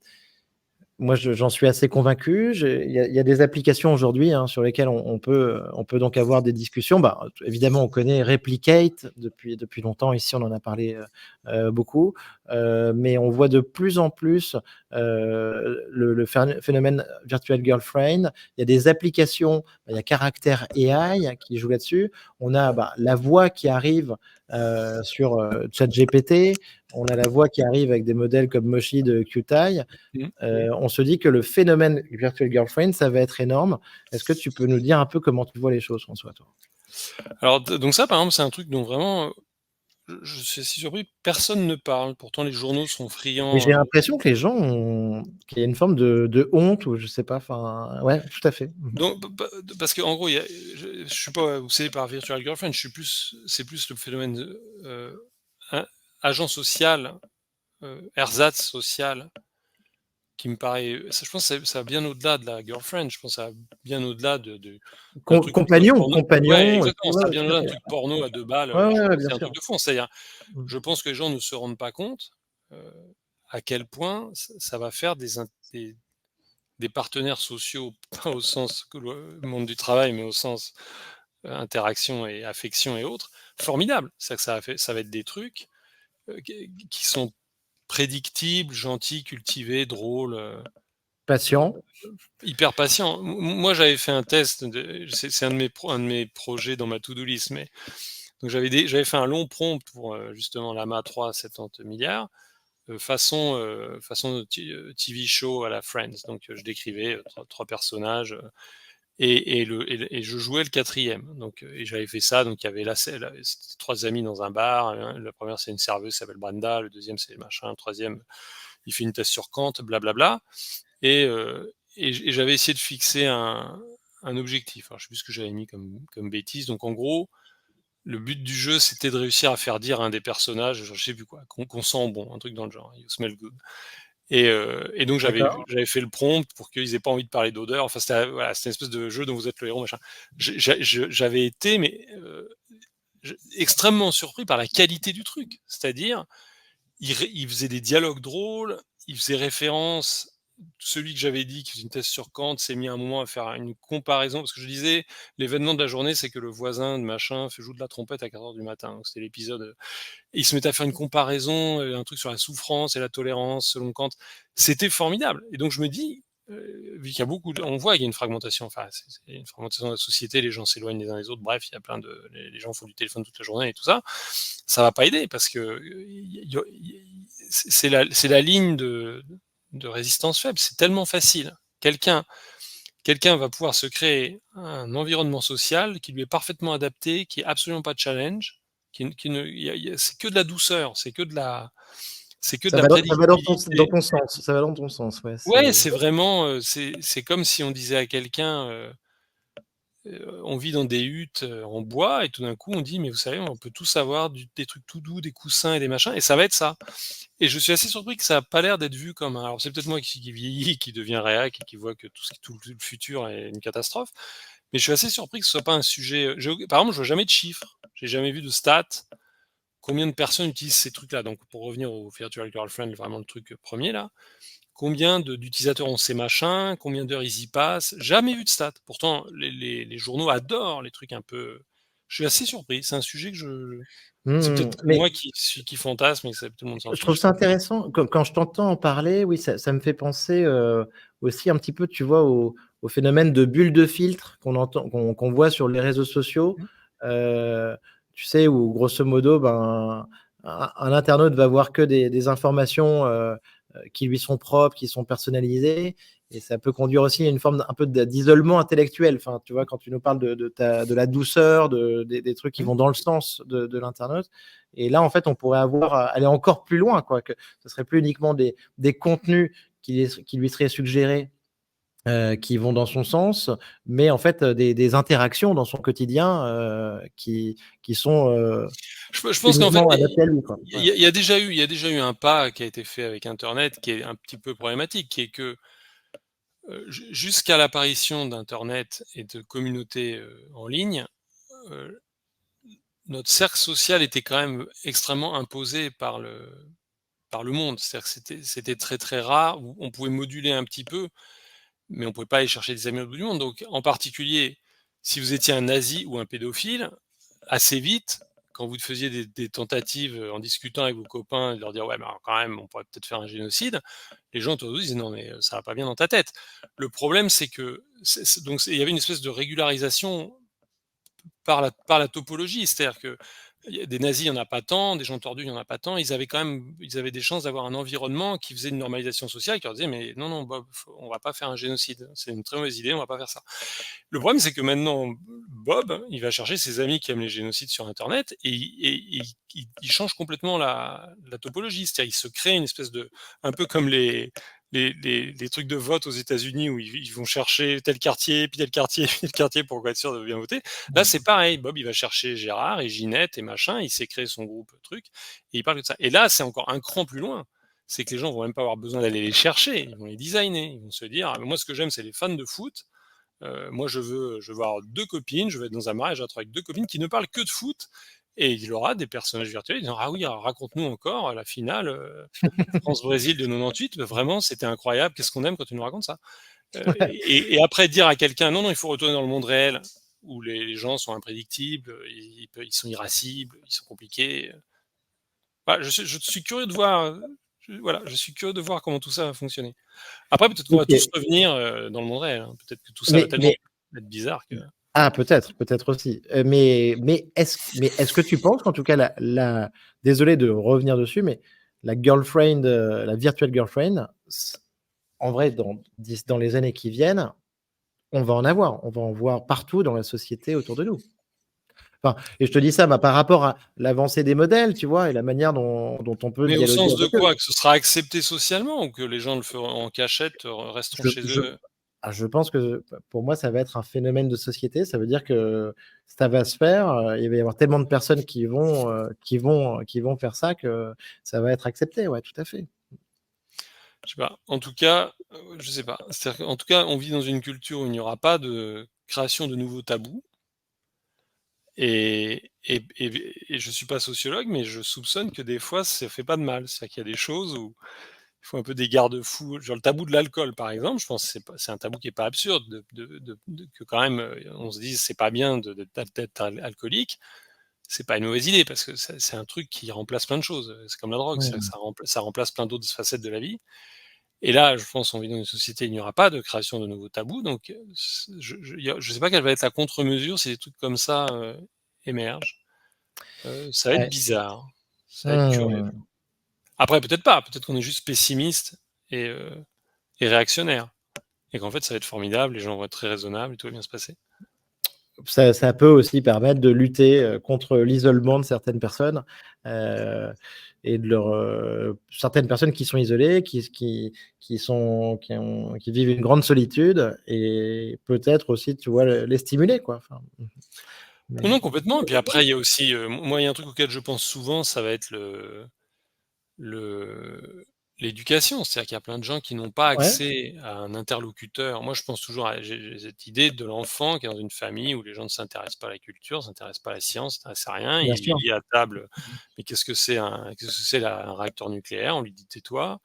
Moi, j'en suis assez convaincu. Il y a des applications aujourd'hui, hein, sur lesquelles on peut donc avoir des discussions. Bah, évidemment, on connaît Replicate depuis longtemps. Ici, on en a parlé, beaucoup, mais on voit de plus en plus, le phénomène virtual girlfriend. Il y a des applications, bah, il y a Character AI qui joue là-dessus. On a, bah, la voix qui arrive, sur, ChatGPT. On a la voix qui arrive avec des modèles comme Moshi de Qtile. Mmh. On se dit que le phénomène virtual girlfriend, ça va être énorme. Est-ce que tu peux nous dire un peu comment tu vois les choses, François, toi? Alors, donc ça, par exemple, c'est un truc dont vraiment, je suis assez surpris, personne ne parle. Pourtant, les journaux sont Mais friands. j'ai l'impression que les gens qu'il y a une forme de honte ou je sais pas, enfin ouais, tout à fait. Mmh. Donc, parce qu'en gros, je suis pas obsédé par Virtual Girlfriend, c'est plus le phénomène de, a agent social, ersatz social, qui me paraît, ça, je pense que ça va bien au-delà de la girlfriend. Je pense que ça va bien au-delà d'un truc Compagnon, porno. Ouais, compagnon et puis exactement, ça ouais, va bien tout à au-delà d'un fait. truc porno à 2 balles, Ouais, ouais, ouais, bien c'est un truc sûr. de fond. C'est-à-dire, Mmh. je pense que les gens ne se rendent pas compte, heu, à quel point ça va faire des partenaires sociaux, pas au sens que le monde du travail, mais au sens, interaction et affection et autres, formidable. C'est-à-dire que ça va être des trucs, qui sont prédictibles, gentils, cultivés, drôles, Patient. hyper patients. Moi, j'avais fait un test c'est un de mes projets dans ma to-do list, mais donc j'avais fait un long prompt pour, justement l'AMA 3 à 70 milliards, façon TV show à la Friends. Donc, je décrivais, 3 personnages, et je jouais le quatrième. Donc, et j'avais fait ça, donc il y avait c'était 3 amis dans un bar, la première c'est une serveuse qui s'appelle Brenda, le deuxième c'est machin, le troisième il fait une thèse sur Kant, blablabla. Et j'avais essayé de fixer un objectif. Alors je sais plus ce que j'avais mis comme bêtise. Donc en gros, Le but du jeu, c'était de réussir à faire dire à un des personnages, je sais plus quoi, qu'on sent bon, un truc dans le genre, You smell good. Et donc D'accord. j'avais fait le prompt pour qu'ils aient pas envie de parler d'odeur. Enfin, c'était voilà, c'était une espèce de jeu dont vous êtes le héros, machin. J'avais été mais extrêmement surpris par la qualité du truc. C'est-à-dire, il faisait des dialogues drôles, il faisait référence. Celui que j'avais dit qui faisait une thèse sur Kant s'est mis un moment à faire une comparaison parce que je disais l'événement de la journée, c'est que le voisin de machin fait jouer de la trompette à 4 heures du matin. Donc c'était l'épisode. Et il se mettait à faire une comparaison, un truc sur la souffrance et la tolérance selon Kant. C'était formidable. Et donc je me dis, vu qu'il y a on voit qu'il y a une fragmentation. Enfin, c'est une fragmentation de la société. Les gens s'éloignent les uns des autres. Bref, il y a plein de, les gens font du téléphone toute la journée et tout ça. Ça va pas aider parce que c'est la ligne de résistance faible. C'est tellement facile. Quelqu'un va pouvoir se créer un environnement social qui lui est parfaitement adapté, qui est absolument pas de challenge, qui ne, c'est que de la douceur, c'est que de la Ça va dans prédictibilité. ton sens. Ça va dans ton sens. Ouais, Ouais, c'est. c'est vraiment, c'est comme si on disait à quelqu'un, on vit dans des huttes en bois, et tout d'un coup on dit, mais vous savez, on peut tous avoir des trucs tout doux, des coussins et des machins, et ça va être ça. Et je suis assez surpris que ça a pas l'air d'être vu comme alors c'est peut-être moi qui vieillis, qui devient réac et qui voit que tout le futur est une catastrophe, mais je suis assez surpris que ce soit pas un sujet. Par exemple, je vois jamais de chiffres, j'ai jamais vu de stats. Combien de personnes utilisent ces trucs-là? Donc, pour revenir au Virtual Girlfriend, vraiment le truc premier là, combien d'utilisateurs ont ces machins? Combien d'heures ils y passent? Jamais vu de stats. Pourtant, les journaux adorent les trucs un peu. Je suis assez surpris. C'est un sujet que c'est Mmh, peut-être que mais moi qui fantasme et que tout le monde s'en je trouve fiche. ça intéressant. Quand je t'entends en parler, oui, ça me fait penser aussi un petit peu, tu vois, au phénomène de bulle de filtre qu'on voit sur les réseaux sociaux. Mmh. Euh, Tu sais, où grosso modo, ben, un internaute va voir que des informations qui lui sont propres, qui sont personnalisées. Et ça peut conduire aussi à une forme un peu d'isolement intellectuel. Enfin, tu vois, quand tu nous parles de la douceur, des trucs qui Mmh. vont dans le sens de l'internaute. Et là, en fait, on pourrait aller encore plus loin, quoi, que ce serait plus uniquement des contenus qui lui seraient suggérés, qui vont dans son sens, mais en fait, des interactions dans son quotidien qui sont Je pense qu'en fait, uniquement adaptées à lui, quoi. Ouais. il y a déjà eu un pas qui a été fait avec Internet qui est un petit peu problématique, qui est que jusqu'à l'apparition d'Internet et de communautés en ligne, euh, notre cercle social était quand même extrêmement imposé par le monde. C'est-à-dire que c'était très très rare, où on pouvait moduler un petit peu, mais on pouvait pas aller chercher des amis au bout du monde. Donc en particulier, si vous étiez un nazi ou un pédophile, assez vite, quand vous faisiez des tentatives en discutant avec vos copains, de leur dire ouais, mais alors quand même, on pourrait peut-être faire un génocide, les gens autour de vous disaient non, mais ça va pas bien dans ta tête. Le problème, c'est que il y avait une espèce de régularisation par la topologie, c'est-à-dire que des nazis, il n'y en a pas tant, des gens tordus, il n'y en a pas tant. Ils avaient des chances d'avoir un environnement qui faisait une normalisation sociale, qui leur disait mais non, non, Bob, on va pas faire un génocide, c'est une très mauvaise idée, on va pas faire ça. Le problème, c'est que maintenant, Bob, il va chercher ses amis qui aiment les génocides sur Internet il change complètement la topologie. C'est-à-dire, il se crée une espèce de. Un peu comme les trucs de vote aux États-Unis où ils vont chercher tel quartier, puis tel quartier, puis tel quartier pour être sûr de bien voter. Là, c'est pareil. Bob, il va chercher Gérard et Ginette et machin. Il s'est créé son groupe truc et il parle de ça. Et là, c'est encore un cran plus loin. C'est que les gens vont même pas avoir besoin d'aller les chercher. Ils vont les designer. Ils vont se dire, ah, moi, ce que j'aime, c'est les fans de foot. Moi, je veux avoir deux copines, je veux être dans un mariage avec deux copines qui ne parlent que de foot. Et il aura des personnages virtuels disant ah oui, alors raconte-nous encore la finale France-Brésil de 98. Vraiment, c'était incroyable. Qu'est-ce qu'on aime quand tu nous racontes ça. Ouais. Et après dire à quelqu'un non, non, il faut retourner dans le monde réel où les gens sont imprédictibles, ils sont irascibles, ils sont compliqués. Voilà, je suis curieux de voir. Voilà, je suis curieux de voir comment tout ça va fonctionner. Après, peut-être qu'on va tous Ok. revenir dans le monde réel. Hein. Peut-être que tout ça va Mais, tellement mais être bizarre que. Ah, peut-être aussi. Mais est-ce que tu penses qu'en tout cas, désolé de revenir dessus, mais la girlfriend, la virtual girlfriend, en vrai, dans les années qui viennent, on va en avoir. On va en voir partout dans la société autour de nous. Enfin, et je te dis ça bah, par rapport à l'avancée des modèles, tu vois, et la manière dont on peut Mais au dialoguer sens de avec eux. quoi? Que ce sera accepté socialement ou que les gens le feront en cachette, resteront Je, chez je, eux? Je pense que pour moi, ça va être un phénomène de société. Ça veut dire que ça va se faire. Il va y avoir tellement de personnes qui vont faire ça que ça va être accepté. Ouais, tout à fait. Je sais pas. En tout cas, je sais pas. C'est-à-dire qu'en tout cas, on vit dans une culture où il n'y aura pas de création de nouveaux tabous et je suis pas sociologue, mais je soupçonne que des fois, ça fait pas de mal. C'est-à-dire qu'il y a des choses où il faut un peu des garde-fous. Genre le tabou de l'alcool, par exemple, je pense que c'est un tabou qui est pas absurde que quand même, on se dise: «C'est pas bien d'être alcoolique». C'est pas une mauvaise idée parce que c'est un truc qui remplace plein de choses, c'est comme la drogue, Ouais. c'est-à-dire que ça remplace plein d'autres facettes de la vie et là, je pense qu'on vit dans une société où il n'y aura pas de création de nouveaux tabous donc je sais pas quelle va être la contre-mesure si des trucs comme ça, émergent. Ça va être Ouais. bizarre, ça va être curieux. Mmh. Après peut-être pas, peut-être qu'on est juste pessimiste et réactionnaire et qu'en fait ça va être formidable, les gens vont être très raisonnables et tout va bien se passer. Ça peut aussi permettre de lutter, contre l'isolement de certaines personnes, heu et de leur, certaines personnes qui sont isolées, qui vivent une grande solitude et peut-être aussi, tu vois, les stimuler, quoi, enfin, Oh mais non complètement et puis après il y a aussi, moi il y a un truc auquel je pense souvent, ça va être le l'éducation. C'est-à-dire qu'il y a plein de gens qui n'ont pas ouais, accès à un interlocuteur. Moi, je pense toujours à j'ai cette idée de l'enfant qui est dans une famille où les gens ne s'intéressent pas à la culture, ne s'intéressent pas à la science, ne s'intéressent à rien. bien Il sûr. dit à table: «Mais qu'est-ce que c'est un réacteur nucléaire?» On lui dit: «Tais-toi»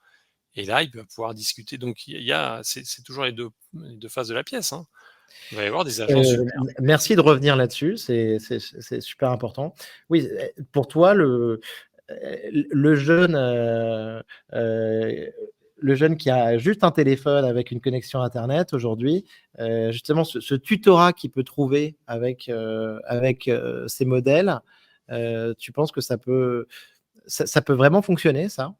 et là, il va pouvoir discuter. Donc il y a c'est toujours les 2 faces de la pièce, hein. Il va y avoir des agents super. Merci de revenir là-dessus, c'est super important. Oui, pour toi, le jeune, heu, le jeune qui a juste un téléphone avec une connexion internet aujourd'hui, justement ce tutorat qu'il peut trouver avec ces modèles, tu penses que ça peut vraiment fonctionner ça?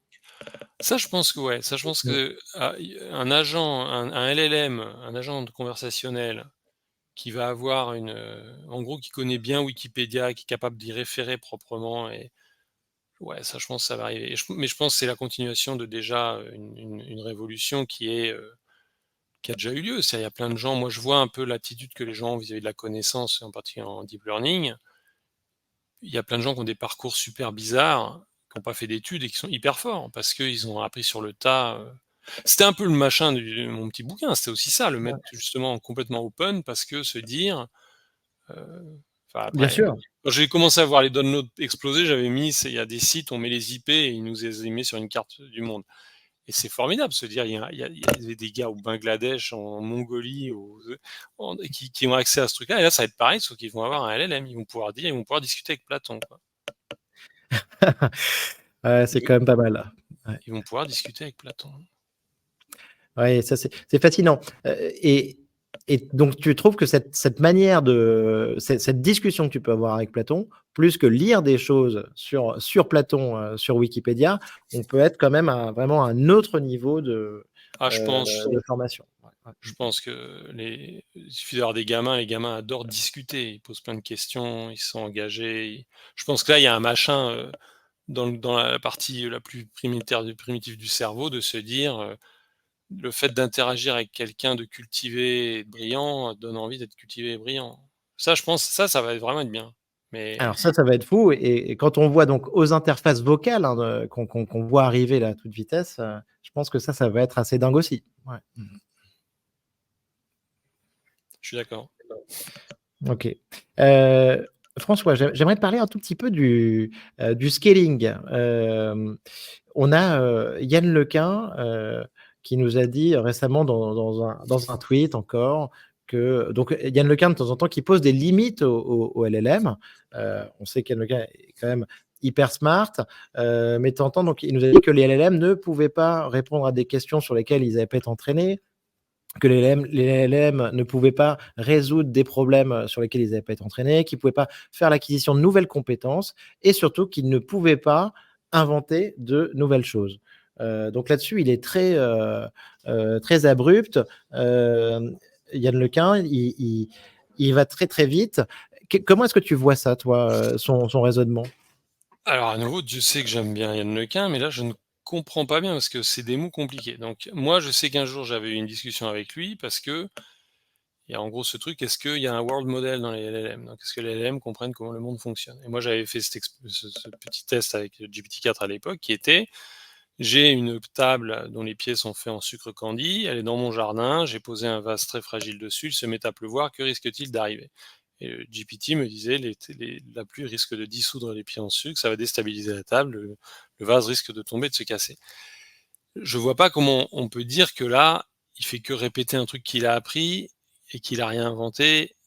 Ça, je pense que ouais, ça, je pense Mmh. que, un agent, un LLM, un agent de conversationnel qui va avoir en gros, qui connaît bien Wikipédia, qui est capable d'y référer proprement et ouais, ça, je pense que ça va arriver et mais je pense que c'est la continuation de déjà, une révolution qui a déjà eu lieu. C'est il y a plein de gens moi, je vois un peu l'attitude que les gens ont vis-à-vis de la connaissance, en particulier en deep learning. Il y a plein de gens qui ont des parcours super bizarres, qui ont pas fait d'études et qui sont hyper forts parce qu'ils ont appris sur le tas, C'était un peu le machin de mon petit bouquin, c'était aussi ça, le mettre Ouais. justement complètement open parce que se dire, enfin Bien après, sûr. quand j'ai commencé à voir les downloads exploser, j'avais mis il y a des sites, on met les IP et ils nous les met sur une carte du monde et c'est formidable de se dire il y a des gars au Bangladesh, en Mongolie, qui ont accès à ce truc-là et là ça va être pareil sauf qu'ils vont avoir un LLM, ils vont pouvoir discuter avec Platon, quoi. Ouais, Ils c'est vont quand même pas mal. Ouais. ils vont pouvoir discuter avec Platon. Ouais, ça c'est fascinant, et donc tu trouves que cette manière de cette discussion que tu peux avoir avec Platon, plus que lire des choses sur Platon, sur Wikipédia, on peut être quand même à vraiment un autre niveau Ah de formation. Ouais, ouais. je pense que il suffit d'avoir des gamins, les gamins adorent discuter, ils posent plein de questions, ils sont engagés, je pense que là, il y a un machin, dans la partie la plus primitive du cerveau de se dire, le fait d'interagir avec quelqu'un de cultivé et de brillant, donne envie d'être cultivé et brillant. Ça, je pense, ça va vraiment être bien. Mais Alors ça va être fou, et quand on voit donc aux interfaces vocales, hein, qu'on voit arriver là à toute vitesse, je pense que ça va être assez dingue aussi. Ouais. je suis d'accord. OK. Heu, François, j'aimerais te parler un tout petit peu du scaling. On a, Yann Lequin, qui nous a dit récemment dans un tweet encore que donc Yann Lequin de temps en temps qui pose des limites au LLM. On sait qu'Yann Lequin est quand même hyper smart, mais de temps en temps donc il nous a dit que les LLM ne pouvaient pas répondre à des questions sur lesquelles ils n'avaient pas été entraînés, que les LLM ne pouvaient pas résoudre des problèmes sur lesquels ils n'avaient pas été entraînés, qu'ils ne pouvaient pas faire l'acquisition de nouvelles compétences et surtout qu'ils ne pouvaient pas inventer de nouvelles choses. Donc là-dessus, il est très abrupt. Yann Lequin, il va très, très vite. Comment est-ce que tu vois ça, toi, son raisonnement? Alors à nouveau, Dieu sait que j'aime bien Yann Lequin, mais là, je ne comprends pas bien parce que c'est des mots compliqués. Donc moi, je sais qu'un jour, j'avais eu une discussion avec lui parce qu'il y a en gros ce truc, est-ce qu'il y a un world model dans les LLM? Donc est-ce que les LLM comprennent comment le monde fonctionne? Et moi, j'avais fait ce petit test avec GPT-4 à l'époque qui était, j'ai une table dont les pieds sont faits en sucre candi, elle est dans mon jardin, j'ai posé un vase très fragile dessus, il se met à pleuvoir, que risque-t-il d'arriver? Et GPT me disait, la pluie risque de dissoudre les pieds en sucre, ça va déstabiliser la table, le vase risque de tomber, de se casser. Je vois pas comment on peut dire que là, il fait que répéter un truc qu'il a appris et qu'il a rien inventé.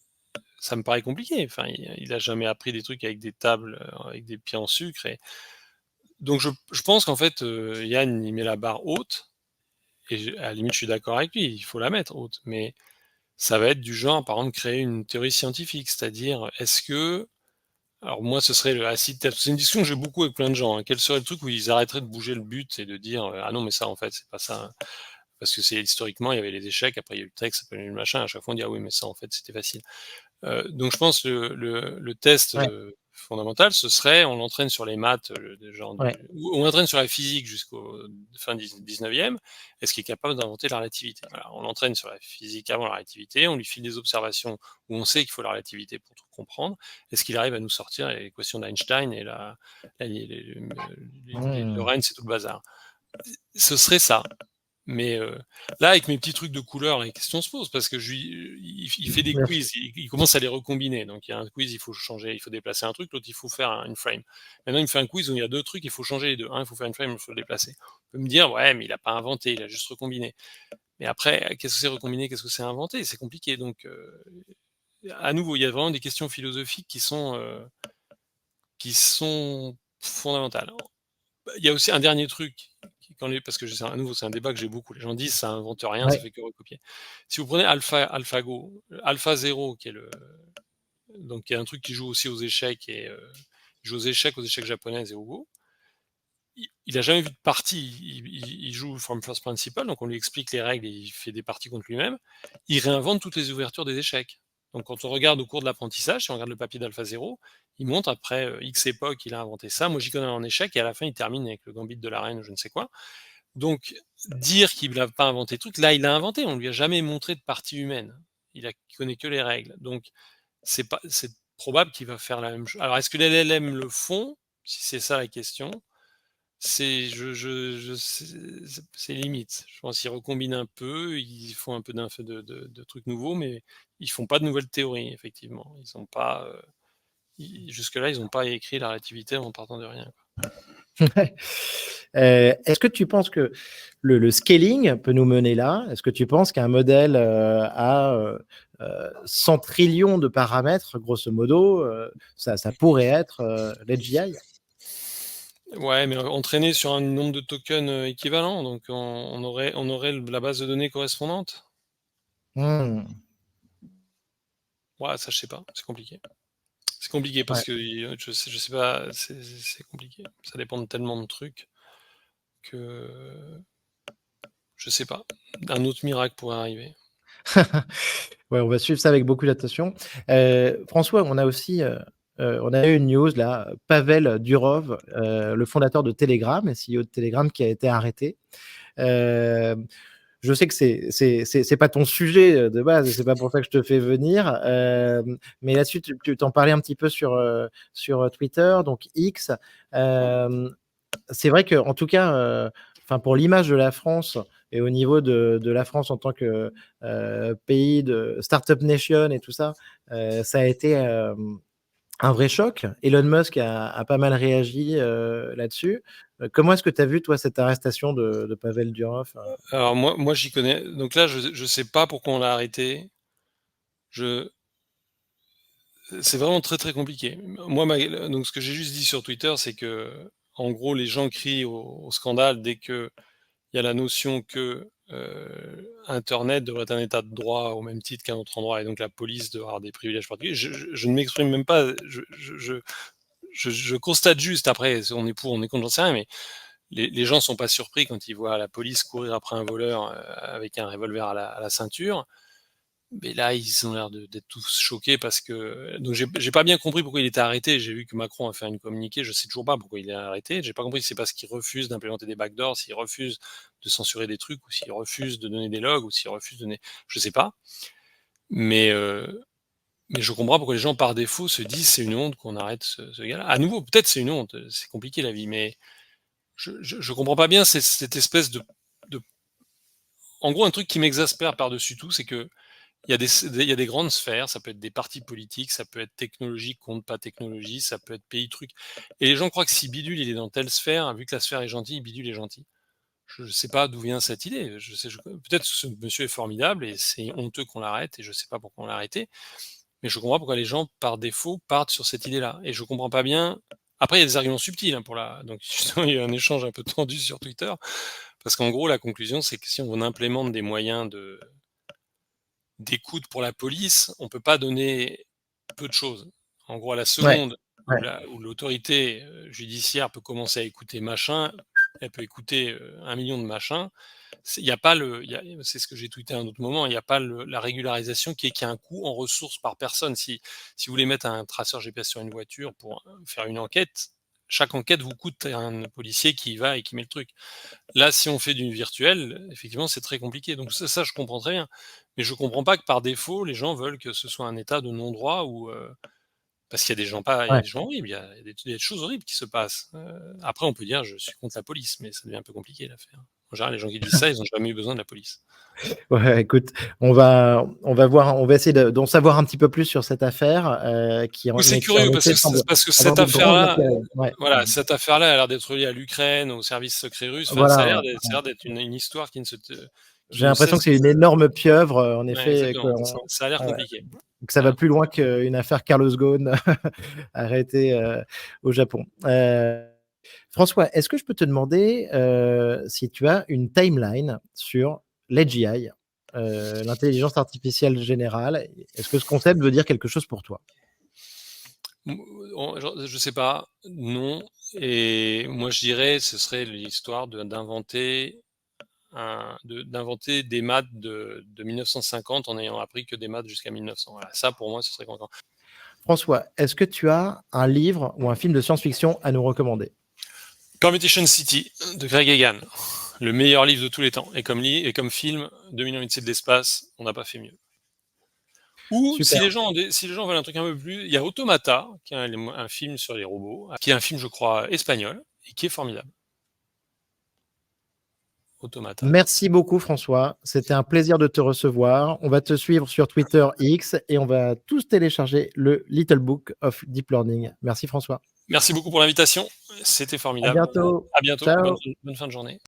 Ça me paraît compliqué. Enfin, il a jamais appris des trucs avec des tables, avec des pieds en sucre. Et donc je pense qu'en fait, Yann, il met la barre haute. Et à la limite, je suis d'accord avec lui, il faut la mettre haute. Mais ça va être du genre, par exemple, créer une théorie scientifique. C'est-à-dire, est-ce que, alors moi, ce serait le acid test. C'est une discussion que j'ai beaucoup avec plein de gens, hein. Quel serait le truc où ils arrêteraient de bouger le but et de dire, ah non, mais ça, en fait, c'est pas ça, hein. Parce que c'est historiquement, il y avait les échecs, après il y a eu le texte, après il y a eu le machin, à chaque fois on dit: «Ah oui, mais ça, en fait, c'était facile». Donc je pense le test, Ouais, fondamental, ce serait on l'entraîne sur les maths, de genre ouais. du ou on l'entraîne sur la physique jusqu'au fin 19e. Est-ce qu'il est capable d'inventer la relativité? Voilà, on l'entraîne sur la physique avant la relativité, on lui file des observations où on sait qu'il faut la relativité pour tout comprendre. Est-ce qu'il arrive à nous sortir l'équation d'Einstein et la les Mmh. Lorentz et tout le bazar? Ce serait ça. Mais là, avec mes petits trucs de couleurs, les questions se posent parce que il fait des Bien sûr. quiz, il commence à les recombiner. Donc il y a un quiz, il faut changer, il faut déplacer un truc, l'autre il faut faire une frame. Maintenant, il me fait un quiz où il y a 2 trucs, il faut changer les 2. Un, il faut faire une frame, il faut le déplacer. On peut me dire: «Ouais, mais il a pas inventé, il a juste recombiné». Mais après, qu'est-ce que c'est recombiné? Qu'est-ce que c'est inventé? C'est compliqué. Donc à nouveau, il y a vraiment des questions philosophiques qui sont fondamentales. Bah, il y a aussi un dernier truc qui quand les parce que c'est à nouveau, c'est un débat que j'ai beaucoup. Les gens disent: «Ça invente rien, ça Ouais, fait que recopier». Si vous prenez AlphaGo, AlphaZero qui est le donc qui est un truc qui joue aussi aux échecs et il joue aux échecs japonaises et au Go. Il a jamais vu de partie, il joue from first principle, donc on lui explique les règles et il fait des parties contre lui-même. Il réinvente toutes les ouvertures des échecs. Donc quand on regarde au cours de l'apprentissage, si on regarde le papier d'AlphaZero, il montre après, X époque, il a inventé ça. Moi, j'y connais en échecs et à la fin, il termine avec le gambit de la reine ou je ne sais quoi. Donc dire qu'il n'a pas inventé le truc, là, il l'a inventé. On lui a jamais montré de partie humaine. Il connaît que les règles. Donc c'est probable qu'il va faire la même chose. Alors est-ce que les LLM le font? Si c'est ça la question, c'est limite. Je pense qu'ils recombinent un peu, ils font un peu de trucs nouveaux, mais ils font pas de nouvelles théories, effectivement. Ils ont pas, jusque-là, ils ont pas écrit la relativité en partant de rien, quoi. Ouais. Est-ce que tu penses que le scaling peut nous mener là? Est-ce que tu penses qu'un modèle, a, 100 trillions de paramètres, grosso modo, ça pourrait être, l'AGI? Ouais, mais entraîné sur un nombre de tokens, équivalent, donc on aurait la base de données correspondante? Mmh. Ouais, ça, je sais pas, c'est compliqué. C'est compliqué parce Ouais. que je sais pas, c'est compliqué. Ça dépend de tellement de trucs que je sais pas. Un autre miracle pourrait arriver. Ouais, on va suivre ça avec beaucoup d'attention. François, on a aussi, on a eu une news là, Pavel Durov, le fondateur de Telegram et CEO de Telegram qui a été arrêté. Hem, je sais que c'est pas ton sujet, de base et c'est pas pour ça que je te fais venir, mais là-dessus tu t'en parlais un petit peu sur Twitter, donc X. Hem, c'est vrai qu'en tout cas, enfin pour l'image de la France et au niveau de la France en tant que, pays de start-up nation et tout ça, ça a été, un vrai choc. Elon Musk a pas mal réagi, là-dessus. Comment est-ce que tu as vu toi cette arrestation de Pavel Durov? Alors moi j'y connais donc là je sais pas pourquoi on l'a arrêté. Je C'est vraiment très, très compliqué. Moi ma donc ce que j'ai juste dit sur Twitter, c'est que en gros les gens crient au scandale dès qu'il y a la notion que, internet devrait être un état de droit au même titre qu'un autre endroit et donc la police doit avoir des privilèges particuliers. Je ne m'exprime même pas, je constate juste après, on est pour, on est contre, j'en sais rien, mais les gens sont pas surpris quand ils voient la police courir après un voleur, avec un revolver à la ceinture. Mais là, ils ont l'air d'être tous choqués parce que donc j'ai pas bien compris pourquoi il était arrêté. J'ai vu que Macron a fait un communiqué, je sais toujours pas pourquoi il est arrêté. J'ai pas compris si c'est parce qu'il refuse d'implémenter des backdoors, s'il refuse de censurer des trucs ou s'il refuse de donner des logs ou s'il refuse de donner je sais pas. Mais je comprends pourquoi les gens par défaut se disent: «C'est une honte qu'on arrête ce gars-là». À nouveau, peut-être c'est une honte, c'est compliqué la vie, mais je comprends pas bien cette espèce de en gros, un truc qui m'exaspère par-dessus tout, c'est que il y a des grandes sphères, ça peut être des partis politiques, ça peut être technologie contre pas technologie, ça peut être pays truc. Et les gens croient que si bidule il est dans telle sphère, vu que la sphère est gentille, bidule est gentil. Je sais pas d'où vient cette idée. Peut-être que ce monsieur est formidable et c'est honteux qu'on l'arrête et je sais pas pourquoi on l'a arrêté. Mais je comprends pourquoi les gens, par défaut, partent sur cette idée-là. Et je comprends pas bien. Après, il y a des arguments subtils hein, pour la. Donc, justement, il y a eu un échange un peu tendu sur Twitter. Parce qu'en gros, la conclusion, c'est que si on implémente des moyens d'écoute pour la police, on peut pas donner peu de choses. En gros, à la Ouais, seconde ouais. où l'autorité judiciaire peut commencer à écouter machin, elle peut écouter 1 million de machins. Il y a pas le, il y a, c'est ce que j'ai tweeté à un autre moment, il n'y a pas la régularisation qui a un coût en ressources par personne. Si vous voulez mettre un traceur GPS sur une voiture pour faire une enquête, chaque enquête vous coûte un policier qui y va et qui met le truc. Là, si on fait du virtuel, effectivement, c'est très compliqué. Donc ça, je comprends très bien. Mais je comprends pas que par défaut, les gens veulent que ce soit un état de non-droit où parce qu'il y a des gens pas, il y a Ouais. des gens horribles, il y a des choses horribles qui se passent. Après, on peut dire je suis contre la police, mais ça devient un peu compliqué l'affaire. En général, les gens qui disent ça, ils ont jamais eu besoin de la police. Ouais, écoute, on va voir, on va essayer d'en savoir un petit peu plus sur cette affaire, Oui, c'est qui en curieux effet semble parce que avoir cette de grands affaire-là, intérêts. Ouais. voilà, cette affaire-là a l'air d'être liée à l'Ukraine, aux services secrets russes. Enfin, Voilà, ouais. ça a l'air d'être une histoire qui J'ai ne l'impression cesse que c'est de une énorme pieuvre, en ouais, effet, exactement. Ça a l'air ouais, ouais, compliqué. que ça Ça a va l'air plus loin compliqué. qu'une affaire Carlos Ghosn arrêté, au Japon. François, est-ce que je peux te demander, si tu as une timeline sur l'AGI, l'intelligence artificielle générale? Est-ce que ce concept veut dire quelque chose pour toi? Je sais pas, non. Et moi, je dirais, ce serait l'histoire d'inventer des maths de 1950 en ayant appris que des maths jusqu'à 1900. Voilà, ça pour moi, ce serait content. François, est-ce que tu as un livre ou un film de science-fiction à nous recommander? Permutation City de Greg Egan, le meilleur livre de tous les temps. Et comme film, 2000 ans Odyssée de l'espace, on n'a pas fait mieux. Ou Super. si les gens veulent un truc un peu plus, il y a Automata, qui est un film sur les robots, qui est un film, je crois, espagnol, et qui est formidable. Automata. Merci beaucoup François, c'était un plaisir de te recevoir. On va te suivre sur Twitter X et on va tous télécharger le Little Book of Deep Learning. Merci François. Merci beaucoup pour l'invitation, c'était À formidable. bientôt. À bientôt, Ciao. bonne fin de journée.